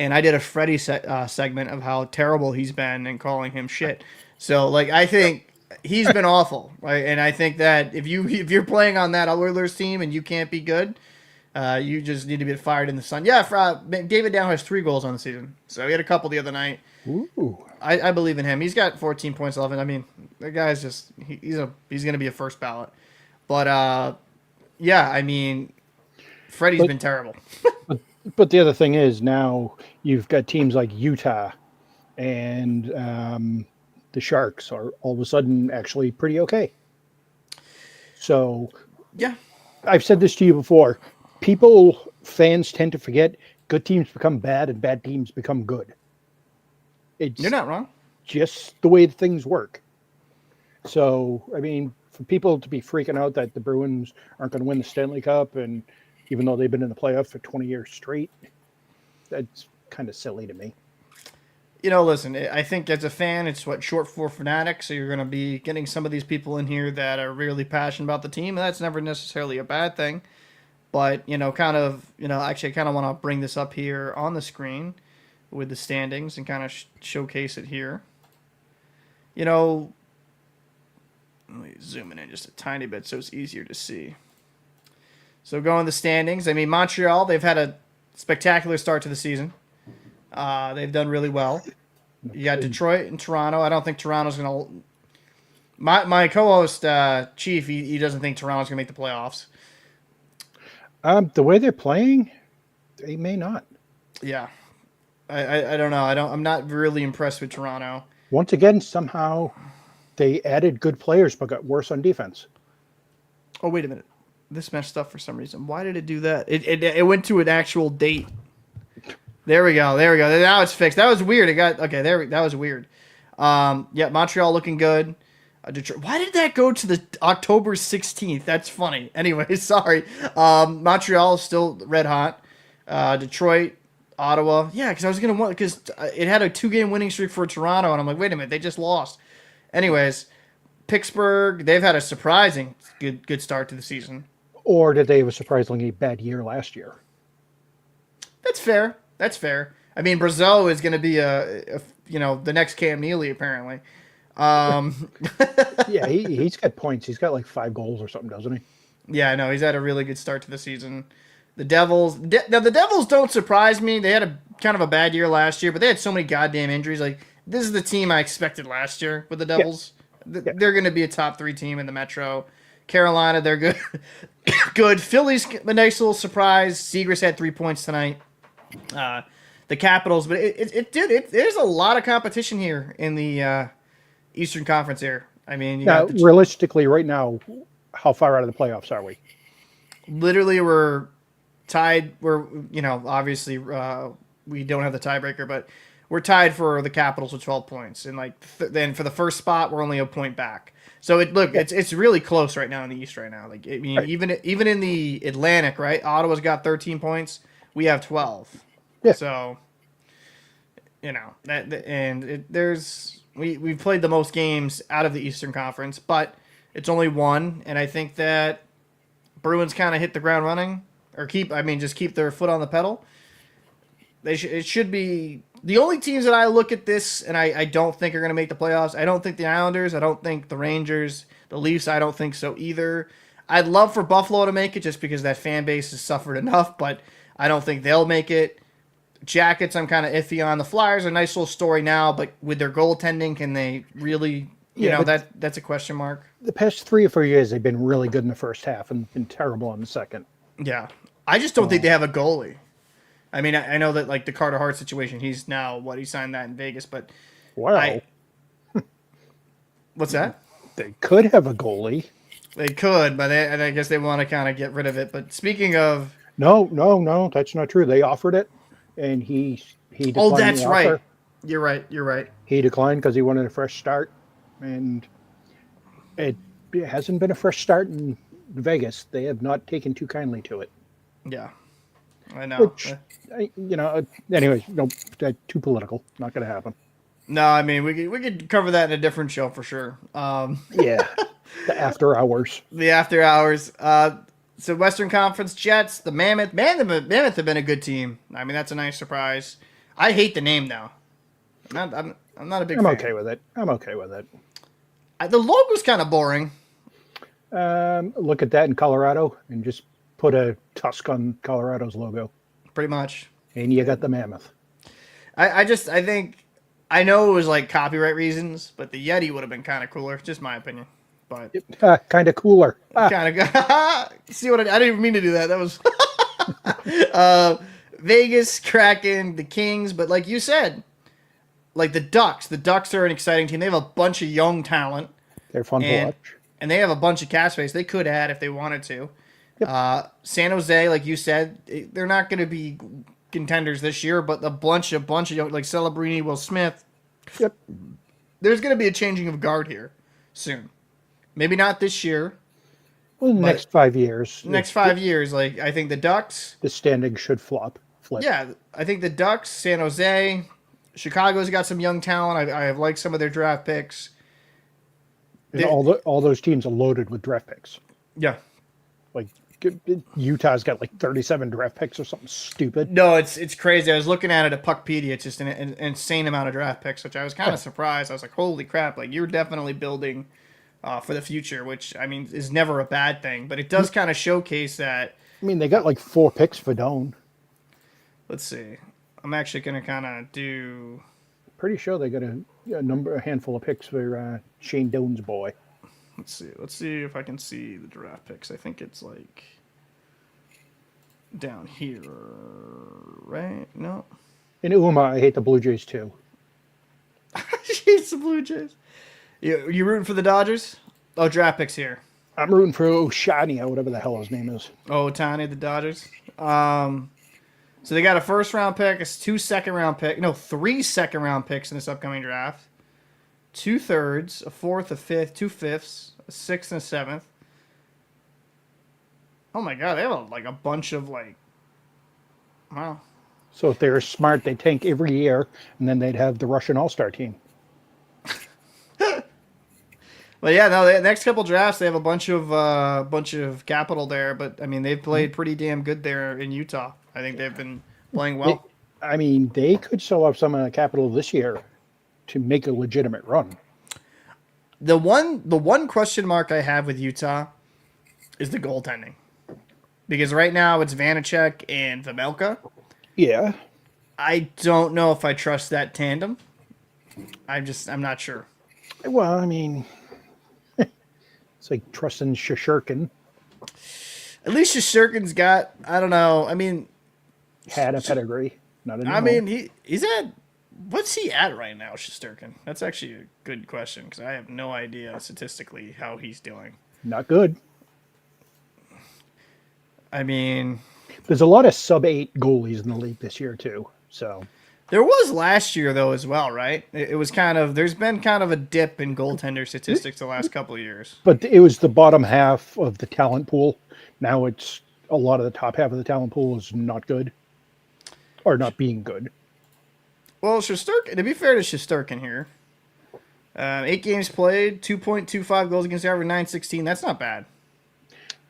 And I did a Freddie segment of how terrible he's been and calling him shit. So, like, I think he's been awful, right? And I think that if you're playing on that Oilers team and you can't be good, You just need to be fired in the sun. Yeah, David Dow has 3 goals on the season, so he had a couple the other night. Ooh. I believe in him. He's got 14 points, 11. I mean, the guy's just he's going to be a first ballot. But yeah, I mean, Freddie's But been terrible. but the other thing is now you've got teams like Utah and the Sharks are all of a sudden actually pretty okay. So Yeah, I've said this to you before. Fans tend to forget good teams become bad and bad teams become good. you're It's not wrong. just the way things work. So, I mean, for people to be freaking out that the Bruins aren't going to win the Stanley Cup, and even though they've been in the playoffs for 20 years straight, that's kind of silly to me. Listen, I think as a fan, it's what short for fanatic. So you're going to be getting some of these people in here that are really passionate about the team, and that's never necessarily a bad thing. But actually, I kind of want to bring this up here on the screen with the standings and kind of showcase it here. Let me zoom in just a tiny bit so it's easier to see. So going the standings, I mean Montreal, they've had a spectacular start to the season. They've done really well. You got Detroit and Toronto. I don't think Toronto's going to. My co-host Chief, he doesn't think Toronto's going to make the playoffs. The way they're playing, they may not. Yeah, I don't know. I'm not really impressed with Toronto. Once again, somehow they added good players but got worse on defense. Oh wait a minute, this messed up for some reason. Why did it do that? It went to an actual date. There we go. Now it's fixed. That was weird. It got okay. That was weird. Yeah, Montreal looking good. Detroit. Why did that go to the October 16th? That's funny. Anyway, sorry. Montreal is still red hot. Detroit, Ottawa. Yeah, because I was gonna want because it had a 2-game winning streak for Toronto, and I'm like, wait a minute, they just lost. Anyways, Pittsburgh. They've had a surprising good start to the season. Or did they have a surprisingly bad year last year? That's fair. I mean, Brazeau is going to be the next Cam Neely apparently. Yeah, he's got points. He's got like 5 goals or something, doesn't he? Yeah, I know. He's had a really good start to the season. The Devils. Now, the Devils don't surprise me. They had a kind of a bad year last year, but they had so many goddamn injuries. Like, this is the team I expected last year with the Devils. Yeah. They're going to be a top 3 team in the Metro. Carolina, they're good. Good. Philly's a nice little surprise. Seagrass had 3 points tonight. The Capitals, but there's a lot of competition here in the Eastern Conference here. I mean, realistically, right now, how far out of the playoffs are we? Literally, we're tied. Obviously, we don't have the tiebreaker, but we're tied for the Capitals with 12 points, and then for the first spot, we're only a point back. So it's really close right now in the East right now. Like, I mean, right. even in the Atlantic, right? Ottawa's got 13 points. We have 12. Yeah. So, we've played the most games out of the Eastern Conference, but it's only one, and I think that Bruins kind of hit the ground running, or just keep their foot on the pedal. It should be the only teams that I look at this, and I don't think are going to make the playoffs. I don't think the Islanders. I don't think the Rangers. The Leafs. I don't think so either. I'd love for Buffalo to make it just because that fan base has suffered enough, but I don't think they'll make it. Jackets, I'm kind of iffy on. The Flyers are a nice little story now, but with their goaltending, can they really? That's a question mark. The past 3 or 4 years, they've been really good in the first half and been terrible in the second. Yeah, I just don't think they have a goalie. I mean, I know that like the Carter Hart situation, he's now he signed that in Vegas, but wow. What's that? They could have a goalie. They could, but I guess they want to kind of get rid of it. But speaking of, no, that's not true. They offered it, and he declined. Oh, that's right. You're right. He declined because he wanted a fresh start, and it hasn't been a fresh start in Vegas. They have not taken too kindly to it. Yeah, I know. Which, anyways, too political. Not going to happen. No, I mean we could cover that in a different show for sure. Yeah, the after hours. The after hours. So Western Conference Jets, the Mammoth. Mammoth have been a good team. I mean, that's a nice surprise. I hate the name though. I'm not a big fan. I'm okay with it. The logo's kind of boring. Look at that in Colorado and just put a tusk on Colorado's logo, pretty much. and you got the mammoth. I think I know it was like copyright reasons, but the Yeti would have been kind of cooler. Just my opinion. But Kind of cooler. kind of see what I didn't even mean to do that. That was Vegas, Kraken, the Kings, but like you said, like the Ducks. The Ducks are an exciting team. They have a bunch of young talent, They're fun to watch. and they have a bunch of cap space they could add if they wanted to. Yep. San Jose, like you said, they're not going to be contenders this year, but a bunch of young, like Celebrini, Will Smith. Yep. There's going to be a changing of guard here soon. Maybe not this year. Well, the next 5 years. Next 5 years, like I think the Ducks. The standing should flip. Yeah, I think the Ducks, San Jose, Chicago's got some young talent. I have liked some of their draft picks. And all those teams are loaded with draft picks. Yeah. Like Utah's got like 37 draft picks or something stupid. No, it's crazy. I was looking at it at Puckpedia. It's just an insane amount of draft picks, which I was kind of surprised. I was like, holy crap! Like you're definitely building for the future, which I mean is never a bad thing, but it does kind of showcase that. I mean, they got like 4 picks for Doan. Let's see. I'm actually gonna kind of do. Pretty sure they got a handful of picks for Shane Doan's boy. Let's see. Let's see if I can see the draft picks. I think it's like down here, right? No. In Uma, I hate the Blue Jays too. Jeez, the Blue Jays. You rooting for the Dodgers? Oh, draft picks here. I'm rooting for Oshania, whatever the hell his name is. Oh, Tani, the Dodgers. So they got a first round pick, 2 second round pick, no, 3 second round picks in this upcoming draft. 2 thirds, a fourth, a fifth, 2 fifths, a sixth, and a seventh. Oh my God, they have a bunch of wow. So if they were smart, they'd tank every year, and then they'd have the Russian All-Star team. But yeah, no, the next couple drafts they have a bunch of capital there. But I mean, they've played pretty damn good there in Utah. I think they've been playing well. They could sell off some of the capital this year to make a legitimate run. The one question mark I have with Utah is the goaltending, because right now it's Vanacek and Vemelka. Yeah, I don't know if I trust that tandem. I'm not sure. Well, I mean, it's like trusting Shishirkin. At least Shishirkin's got, I don't know. I mean, had a pedigree. Not anymore. I mean, he's at, what's he at right now, Shesterkin? That's actually a good question, because I have no idea statistically how he's doing. Not good. I mean, there's a lot of sub-8 goalies in the league this year too. So there was last year though as well, right? It was there's been kind of a dip in goaltender statistics the last couple of years. But it was the bottom half of the talent pool. Now it's a lot of the top half of the talent pool is not good, or not being good. Well, Shesterkin, to be fair to Shesterkin here, 8 games played, 2.25 goals against average, .916. That's not bad.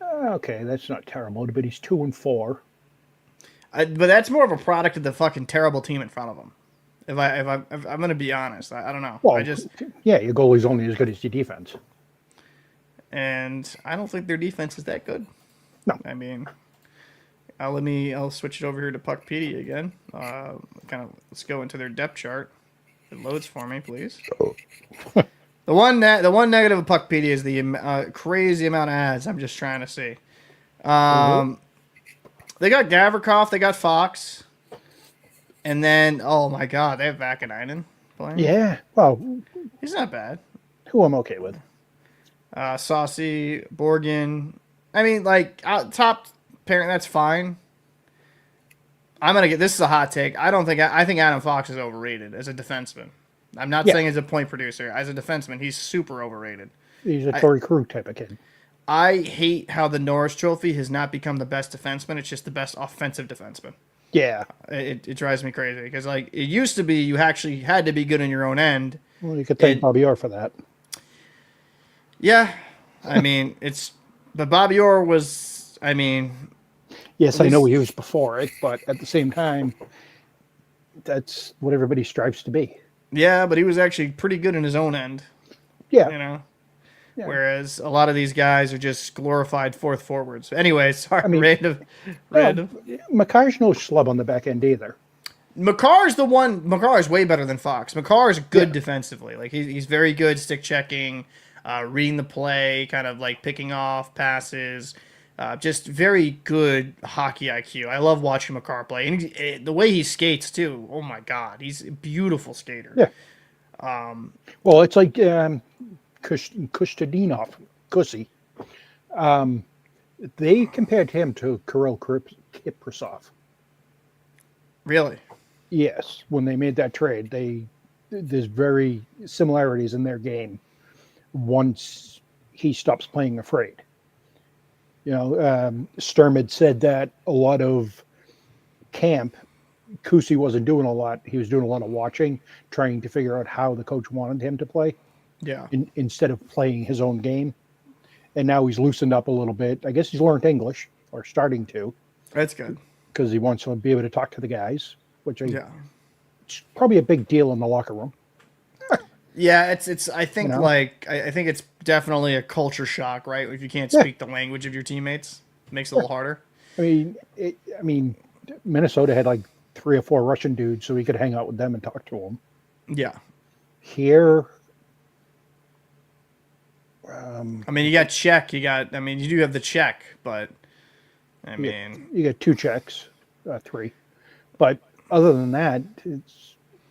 Okay, that's not terrible, but he's 2-4. But that's more of a product of the fucking terrible team in front of him. If I'm going to be honest, I don't know. Well, yeah, your goalie's only as good as your defense. And I don't think their defense is that good. No. I mean, I'll switch it over here to Puckpedia again. Let's go into their depth chart. It loads for me, please. The one negative of Puckpedia is the crazy amount of ads. I'm just trying to see. They got Gavrikov, they got Fox, and then oh my God, they have Vakanainen playing. Yeah, well, he's not bad. Who I'm okay with. Saucy, Borgen. I mean, top pairing, that's fine. This is a hot take. I think Adam Fox is overrated as a defenseman. I'm not saying as a point producer. As a defenseman, he's super overrated. He's a Torrey Krug type of kid. I hate how the Norris Trophy has not become the best defenseman. It's just the best offensive defenseman. Yeah. It drives me crazy because it used to be you actually had to be good in your own end. Well, you could thank Bobby Orr for that. Yeah. I mean, but Bobby Orr was, I mean. Yes, I know he was before it, but at the same time, that's what everybody strives to be. Yeah, but he was actually pretty good in his own end. Yeah. You know? Yeah. whereas a lot of these guys are just glorified fourth forwards. Anyway, sorry, I mean, random, no, random. Makar's no schlub on the back end either. Makar's the one. Makar is way better than Fox. Makar is Yeah. good defensively. Like he's very good stick checking, reading the play, kind of like picking off passes. Just very good hockey IQ. I love watching Makar play, and the way he skates too. Oh my God, he's a beautiful skater. Yeah. Well, it's like Kustadinov, Kusi. They compared him to Kirill Kiprasov. Really. Yes, when they made that trade, there's very similarities in their game. Once he stops playing afraid, Sturm had said that a lot of camp, Kusi wasn't doing a lot. He was doing a lot of watching, trying to figure out how the coach wanted him to play, Yeah, instead of playing his own game. And now he's loosened up a little bit. I guess he's learned English, or starting to, that's good. because he wants to be able to talk to the guys, which is Yeah. probably a big deal in the locker room. Yeah, it's. I think know? I think it's definitely a culture shock, right? If you can't Yeah. speak the language of your teammates, it makes it a little harder. I mean, Minnesota had like 3 or 4 Russian dudes, so he could hang out with them and talk to them. Yeah. Here, I mean, you got Czech. You got. I mean, you do have the Czech, but I mean, you get 2 Czechs, 3, but other than that,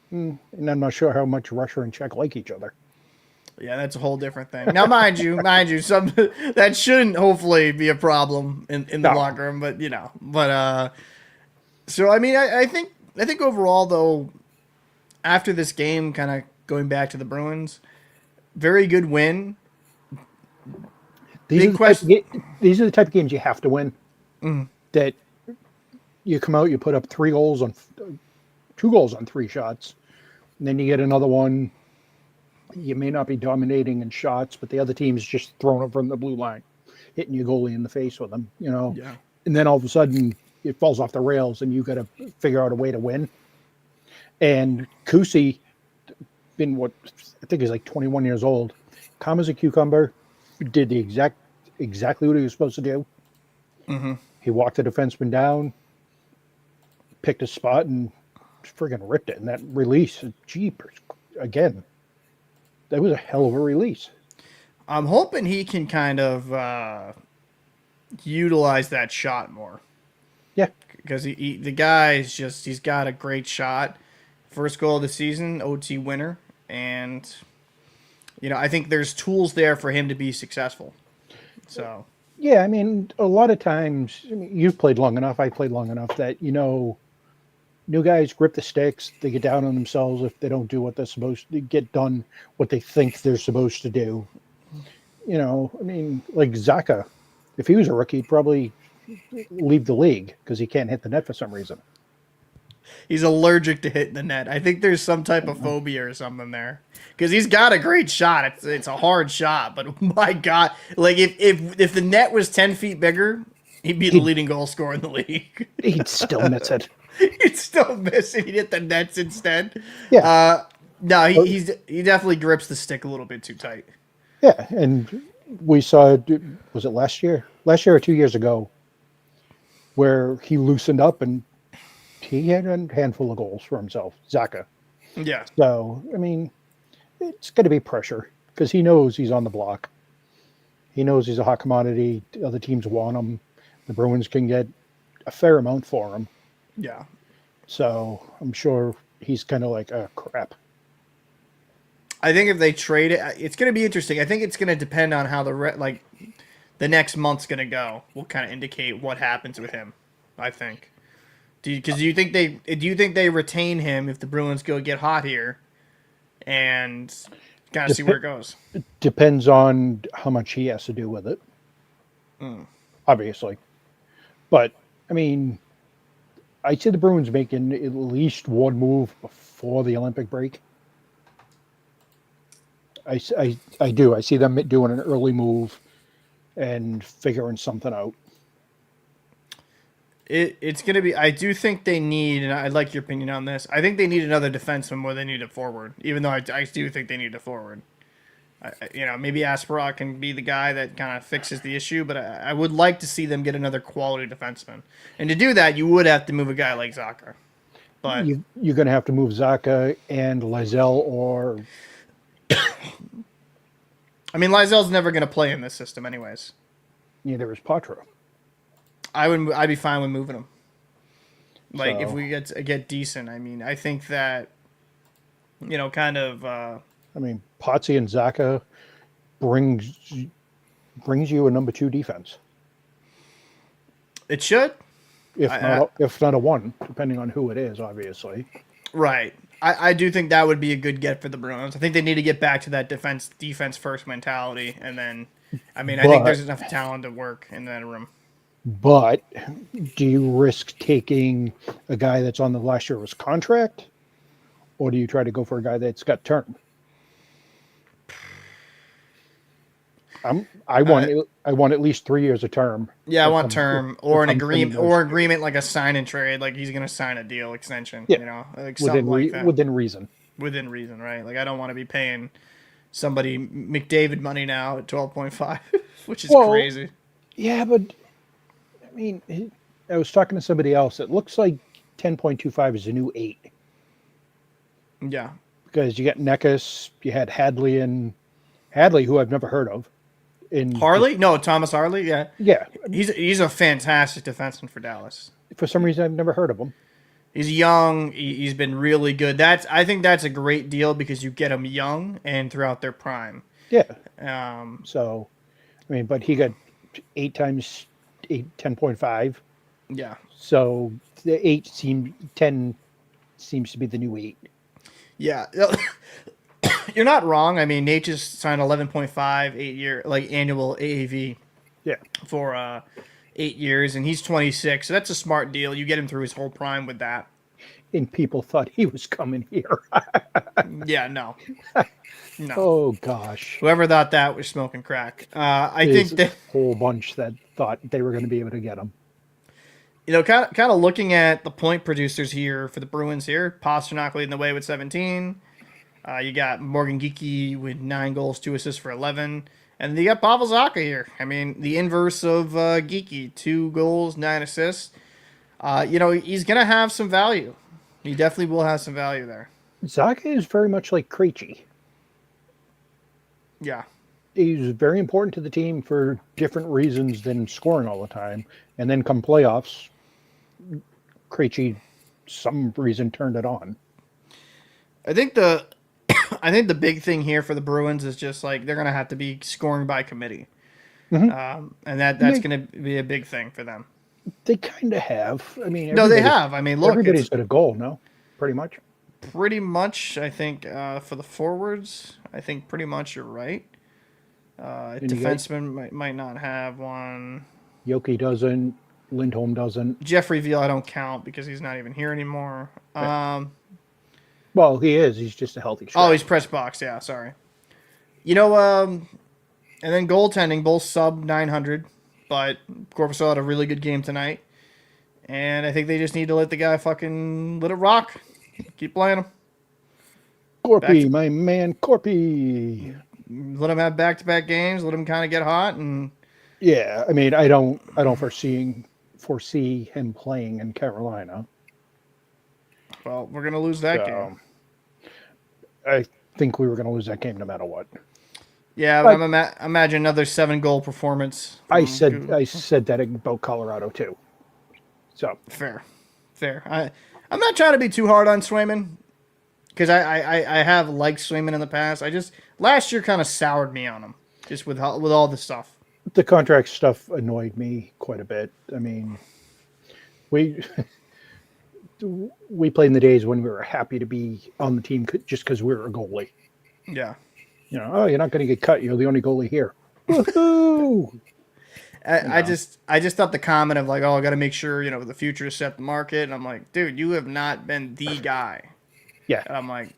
and I'm not sure how much Russia and Czech like each other. yeah, that's a whole different thing. Now, mind you, some that shouldn't hopefully be a problem in the No. locker room, but so I mean, I think overall though, after this game, kind of going back to the Bruins, very good win. These Big are the question. these are the type of games you have to win. That you come out, you put up 2 goals on 3 shots, and then you get another one. You may not be dominating in shots, but the other team's just throwing it from the blue line, hitting your goalie in the face with them. Yeah. And then all of a sudden it falls off the rails, and you got to figure out a way to win. And Kusi, been what I think he's like 21 years old, calm as a cucumber, did exactly what he was supposed to do. He walked the defenseman down, picked a spot, and friggin' ripped it. And that release, jeepers, again, that was a hell of a release. I'm hoping he can kind of utilize that shot more Yeah, because the guy's just he's got a great shot. First goal of the season, OT winner, and I think there's tools there for him to be successful. So yeah. I mean, a lot of times, you've played long enough. I played long enough that new guys grip the sticks. They get down on themselves if they don't do what they're supposed to get done, what they think they're supposed to do. I mean, like Zaka, if he was a rookie, he'd probably leave the league because he can't hit the net for some reason. he's allergic to hitting the net. I think there's some type of phobia or something there because he's got a great shot. It's a hard shot, but my God, like if the net was 10 feet bigger, he'd be the leading goal scorer in the league. He'd still miss it. He'd still miss it. He'd hit the nets instead. Yeah. No, he definitely grips the stick a little bit too tight. Yeah, and we saw, was it last year? Last year or 2 years ago, where he loosened up and he had a handful of goals for himself, Zaka. Yeah. So, I mean, it's going to be pressure because he knows he's on the block. He knows he's a hot commodity. Other teams want him. The Bruins can get a fair amount for him. Yeah. So I'm sure he's kind of like, oh, crap. I think if they trade it, it's going to be interesting. I think it's going to depend on how the next month's going to go. Will kind of indicate what happens with him. I think. Do you think they retain him if the Bruins go get hot here, and kind of see where it goes? Depends on how much he has to do with it. Obviously. But, I mean, I see the Bruins making at least one move before the Olympic break. I do. I see them doing an early move and figuring something out. It's going to be. I do think they need, and I'd like your opinion on this. I think they need another defenseman more than they need a forward. Even though I do think they need a forward. Maybe Asperot can be the guy that kind of fixes the issue, but I would like to see them get another quality defenseman. And to do that, you would have to move a guy like Zaka. But You're going to have to move Zaka and Lizelle, or Lizelle's never going to play in this system, anyways. neither is Patra. I'd be fine with moving him. Like if So, we get decent, I think that kind of. Potsy and Zaka brings you a number 2 defense. It should. If not a 1, depending on who it is, obviously. Right. I do think that would be a good get for the Bruins. I think they need to get back to that defense first mentality, and then, I think there's enough talent to work in that room. But do you risk taking a guy that's on the last year's contract, or do you try to go for a guy that's got term? I want at least 3 years of term. Yeah, I want term or an agreement like a sign and trade, like he's gonna sign a deal extension. Yeah. Like something like that. Within reason. Within reason, right? Like I don't want to be paying somebody McDavid money now at 12.5, which is crazy. Yeah, but I was talking to somebody else. It looks like 10.25 is a new 8. Yeah, because you got Neckus, you had Hadley, who I've never heard of. Thomas Harley. Yeah, he's a fantastic defenseman for Dallas. For some reason, I've never heard of him. He's young. He's been really good. I think that's a great deal because you get them young and throughout their prime. Yeah. But he got 8 times 10.5. Yeah. So the 10 seems to be the new 8. Yeah. You're not wrong. Nate just signed 11.5 8-year annual AAV. Yeah. For 8 years, and he's 26, so that's a smart deal. You get him through his whole prime with that. And people thought he was coming here. Yeah, no. Oh gosh. Whoever thought that was smoking crack. I think that a whole bunch that thought they were going to be able to get him. Kind of looking at the point producers here for the Bruins here, Pasternak leading the way with 17. You got Morgan Geekie with 9 goals, 2 assists for 11. And you got Pavel Zacha here. The inverse of Geekie, 2 goals, 9 assists. He's going to have some value. He definitely will have some value there. Zacha is very much like Krejci. Yeah. He's very important to the team for different reasons than scoring all the time. And then come playoffs, Krejci, some reason, turned it on. I think the big thing here for the Bruins is just like they're going to have to be scoring by committee. Mm-hmm. And that's going to be a big thing for them. They kind of have. No, they have. Look, everybody's got a goal, no? Pretty much. Pretty much, I think, for the forwards, I think pretty much you're right. Defenseman might not have one. Yoki doesn't. Lindholm doesn't. Jeffrey Veal I don't count because he's not even here anymore. Right. Well, he is. He's just a healthy shot. Oh, he's press box. Yeah, sorry. And then goaltending, both sub 900, but Corpusal had a really good game tonight. And I think they just need to let the guy fucking let it rock. Keep playing him. Corpy, my man, Corpy. Let him have back-to-back games. Let him kind of get hot. And yeah, I don't foresee him playing in Carolina. Well, we're gonna lose that game. I think we were gonna lose that game no matter what. Yeah, but imagine another 7-goal performance. I said that about Colorado too. So fair. I'm not trying to be too hard on Swayman because I have liked Swayman in the past. Last year kind of soured me on him just with all the stuff. The contract stuff annoyed me quite a bit. We played in the days when we were happy to be on the team just because we were a goalie. Yeah. You're not going to get cut. You're the only goalie here. Woohoo! I just thought the comment of like, oh, I got to make sure, the future is set the market. And I'm like, dude, you have not been the guy. Yeah. And I'm like,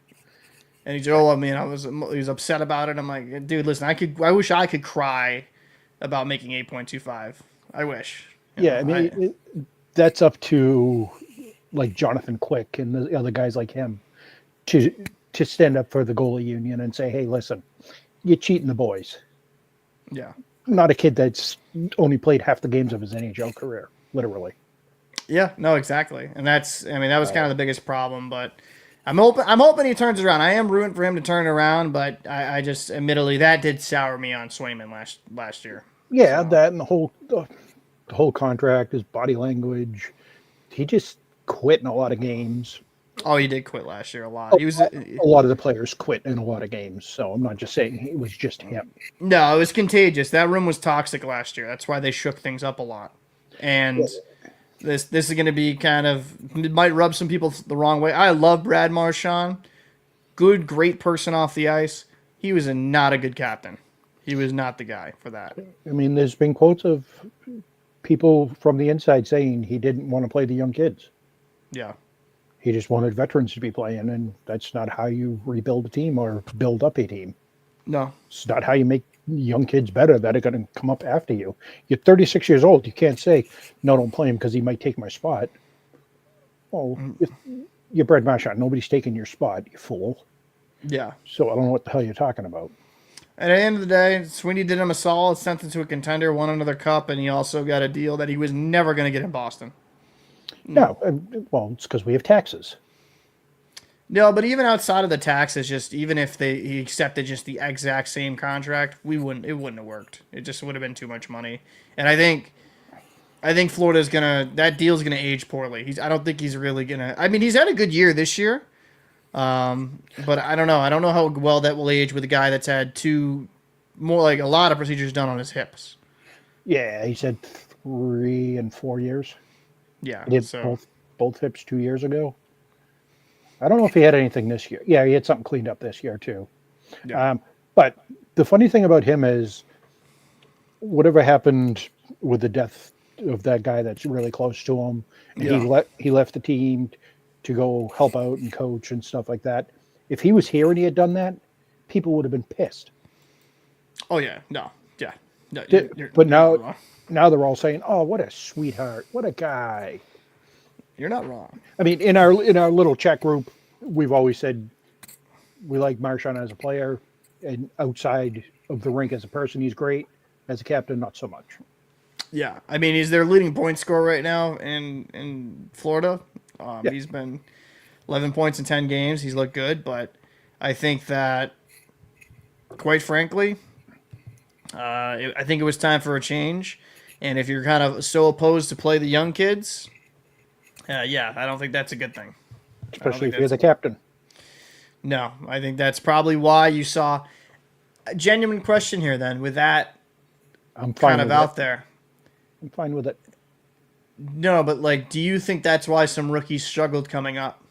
and he's, he was upset about it. I'm like, dude, listen, I wish I could cry about making 8.25. I wish. That's up to like Jonathan Quick and the other guys like him to stand up for the goalie union and say, hey, listen, you're cheating the boys. Yeah. Not a kid that's only played half the games of his NHL career, literally. Yeah, no, exactly. And that's, I mean, that was kind of the biggest problem, but I'm hoping he turns it around. I am rooting for him to turn it around, but I just admittedly that did sour me on Swayman last year. Yeah, So, that and the whole contract, his body language. He just quit in a lot of games. oh, he did quit last year a A, lot. He was a lot of the players quit in a lot of games, so I'm not just saying it was just him. no, it was contagious. That room was toxic last year. That's why they shook things up a lot. And this is going to be kind of, it might rub some people the wrong way. I love Brad Marchand. Good, great person off the ice. He was not a good captain. He was not the guy for that. I mean, there's been quotes of people from the inside saying he didn't want to play the young kids. Yeah. He just wanted veterans to be playing, and that's not how you rebuild a team or build up a team. No. It's not how you make young kids better that are going to come up after you. You're 36 years old. You can't say, no, don't play him because he might take my spot. Well, if you're Brad Marchand. Nobody's taking your spot, you fool. Yeah. So I don't know what the hell you're talking about. At the end of the day, Sweeney did him a solid, sent him to a contender, won another cup, and he also got a deal that he was never going to get in Boston. No, well, it's because we have taxes. No, but even outside of the taxes, just even if he accepted just the exact same contract, it wouldn't have worked. It just would have been too much money. And I think Florida's that deal's gonna age poorly. I don't think he's really gonna. I mean, he's had a good year this year, but I don't know. I don't know how well that will age with a guy that's had more like a lot of procedures done on his hips. Yeah, he said 3 and 4 years. Yeah, He did so both hips 2 years ago. I don't know if he had anything this year. Yeah, he had something cleaned up this year too. yeah, But the funny thing about him is, whatever happened with the death of that guy that's really close to him, and he left the team to go help out and coach and stuff like that. If he was here and he had done that, people would have been pissed. oh yeah, no, yeah, no, But not wrong. now they're all saying, "Oh, what a sweetheart, what a guy." You're not wrong. I mean, in our little chat group, we've always said we like Marchand as a player, and outside of the rink as a person, he's great. As a captain, not so much. Yeah, I mean he's their leading point scorer right now in Florida. Yeah. He's been 11 points in 10 games. He's looked good, but I think that, quite frankly, I think it was time for a change. And if you're kind of so opposed to play the young kids, yeah, I don't think that's a good thing. Especially if you're the captain. No, I think that's probably why you saw a genuine question here. Then with that I'm fine kind of with out it. there, I'm fine with it. no, but like, do you think that's why some rookies struggled coming up,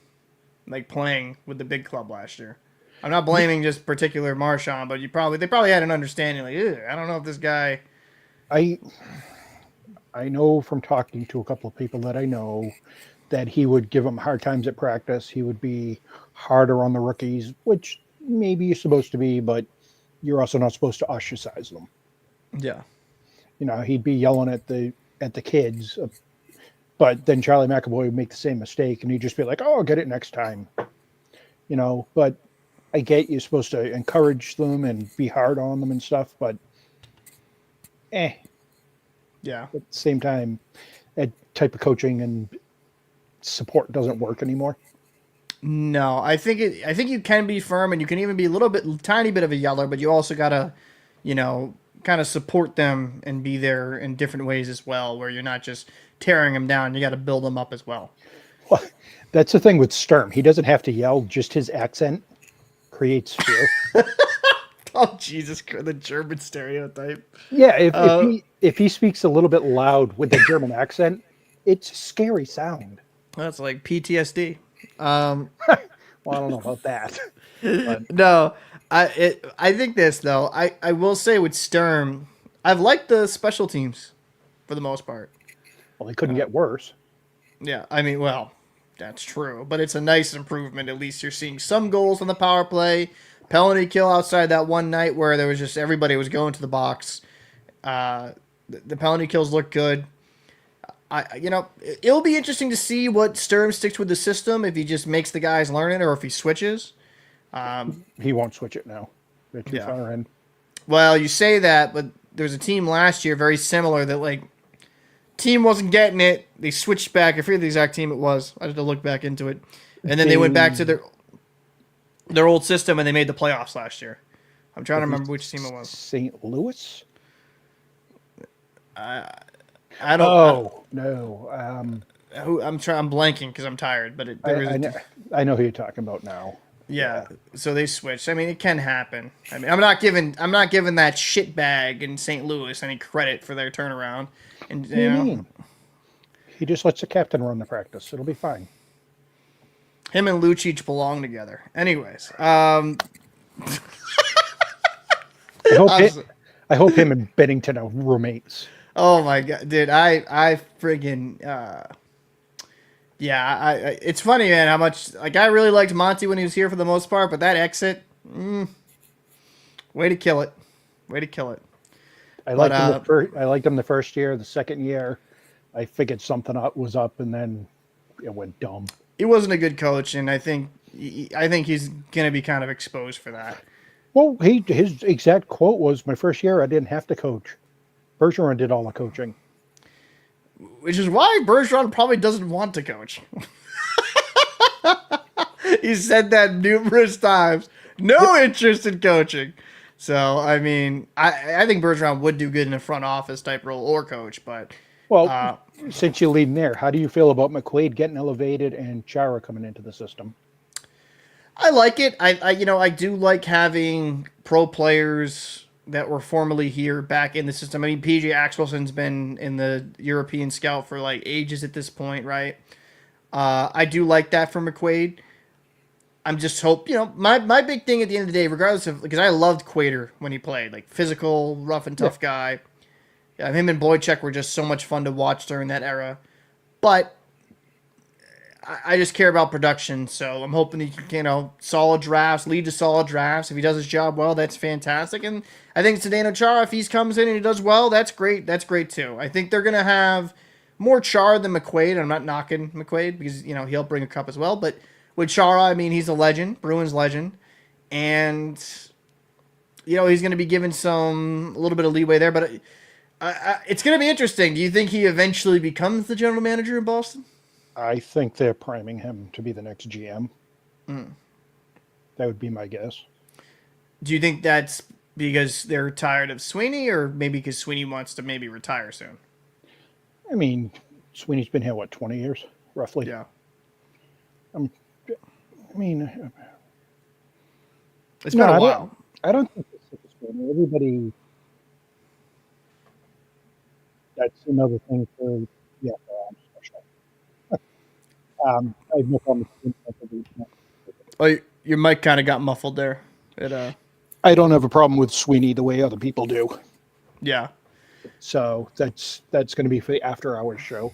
like playing with the big club last year? I'm not blaming just particular Marchand, but they probably had an understanding. Like, I don't know if this guy. I I know from talking to a couple of people that I know that he would give them hard times at practice. He would be harder on the rookies, which maybe you're supposed to be, but you're also not supposed to ostracize them. Yeah, You know, he'd be yelling at the kids, but then Charlie McAvoy would make the same mistake, and he'd just be like, "Oh, I'll get it next time." You know, but I get you're supposed to encourage them and be hard on them and stuff, but yeah. at the same time, that type of coaching and support doesn't work anymore. No, I think you can be firm, and you can even be a little bit, tiny bit of a yeller, but you also gotta, kind of support them and be there in different ways as well, where you're not just tearing them down. You got to build them up as well. Well, that's the thing with Sturm. He doesn't have to yell; just his accent creates fear. Oh Jesus Christ, the German stereotype. Yeah, if he speaks a little bit loud with the German accent, it's a scary sound. That's like PTSD. Well, I don't know about that. But No, I think this though. I will say with Sturm, I've liked the special teams for the most part. well, they couldn't get worse. Yeah, I mean, well, that's true, but it's a nice improvement. At least you're seeing some goals on the power play. Penalty kill outside that one night where there was just everybody was going to the box. The penalty kills look good. It'll be interesting to see what Sturm sticks with the system, if he just makes the guys learn it or if he switches. He won't switch it now. They're too Yeah. far in. Well, you say that, but there's a team last year very similar that like team wasn't getting it. They switched back. I forget the exact team it was. I had to look back into it, and then they went back to their old system and they made the playoffs last year. I'm trying to remember which team it was. St. Louis? I don't. Oh, no. I'm blanking because I'm tired. But I know who you're talking about now. Yeah. So they switched. I mean, it can happen. I mean, I'm not giving that shitbag in St. Louis any credit for their turnaround. And What do you mean? He just lets the captain run the practice. It'll be fine. Him and Lucic belong together. Anyways, I hope him and Bennington are roommates. oh my god, dude, I friggin' yeah, it's funny, man, how much like I really liked Monty when he was here for the most part, but that exit, way to kill it, way to kill it. I liked him the first year. The second year, I figured something was up, and then it went dumb. He wasn't a good coach, and I think he's gonna be kind of exposed for that. Well, his exact quote was, "My first year, I didn't have to coach. Bergeron did all the coaching." Which is why Bergeron probably doesn't want to coach. He said that numerous times. No interest in coaching. So, I mean, I think Bergeron would do good in a front office type role or coach, but well, since you're leading there, how do you feel about McQuaid getting elevated and Chara coming into the system? I like it. I do like having pro players that were formerly here back in the system. I mean, PJ Axelson's been in the European Scout for like ages at this point, right? I do like that for McQuaid. I'm just my big thing at the end of the day, regardless of, because I loved Quader when he played, like physical, rough and tough guy. Yeah, him and Boychuk were just so much fun to watch during that era. But I just care about production, so I'm hoping he can, solid drafts, lead to solid drafts. If he does his job well, that's fantastic. And I think Zdeno Chara, if he comes in and he does well, that's great. That's great too. I think they're gonna have more Chara than McQuaid. I'm not knocking McQuaid because he'll bring a cup as well. But with Chara, I mean, he's a legend, Bruins legend, and he's gonna be given a little bit of leeway there. But it's gonna be interesting. Do you think he eventually becomes the general manager in Boston? I think they're priming him to be the next GM. That would be my guess. Do you think that's because they're tired of Sweeney, or maybe because Sweeney wants to maybe retire soon? I mean, Sweeney's been here, 20 years, roughly? Yeah. I mean... It's been a while. I don't think it's Sweeney. Everybody... That's another thing for... Yeah, I have no problem with Oh, your mic kind of got muffled there. I don't have a problem with Sweeney the way other people do. Yeah. So that's going to be for the after-hours show.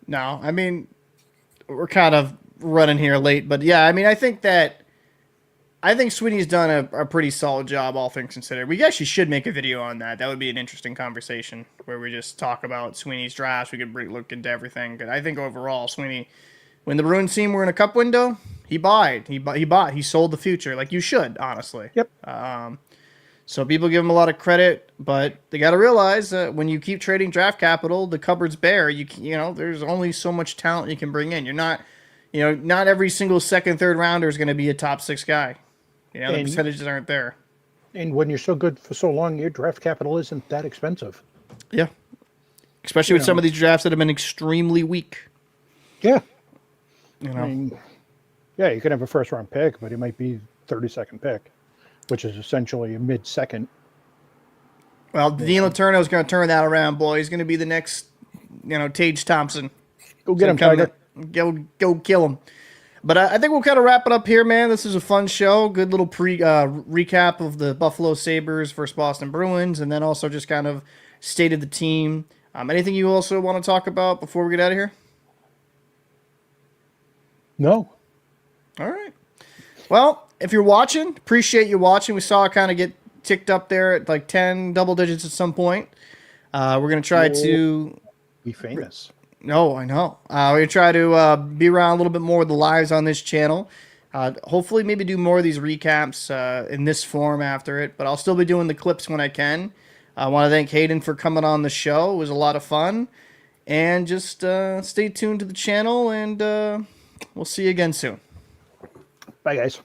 No, I mean, we're kind of running here late, but yeah, I mean, I think Sweeney's done a pretty solid job, all things considered. We actually should make a video on that. That would be an interesting conversation where we just talk about Sweeney's drafts. We could look into everything. But I think overall, Sweeney, when the Bruins team were in a cup window, he bought. He sold the future, like you should, honestly. Yep. So people give him a lot of credit, but they got to realize that when you keep trading draft capital, the cupboard's bare. There's only so much talent you can bring in. You're not, not every single second, third rounder is going to be a top 6 guy. The percentages aren't there. And when you're so good for so long, your draft capital isn't that expensive. Yeah. Especially with some of these drafts that have been extremely weak. Yeah. I mean, you could have a first-round pick, but it might be 32nd pick, which is essentially a mid-second. Well, Dean Letourneau is going to turn that around, boy. He's going to be the next, Tage Thompson. Go get him, Tiger. Go kill him. But I think we'll kind of wrap it up here, man. This is a fun show. Good little recap of the Buffalo Sabres versus Boston Bruins, and then also just kind of state of the team. Anything you also want to talk about before we get out of here? No. All right. Well, if you're watching, appreciate you watching. We saw it kind of get ticked up there at like 10 double digits at some point. We're going to try to be famous. No, I know. We're going to try to be around a little bit more with the lives on this channel. Hopefully, maybe do more of these recaps in this form after it, but I'll still be doing the clips when I can. I want to thank Hayden for coming on the show. It was a lot of fun. And just stay tuned to the channel, and we'll see you again soon. Bye, guys.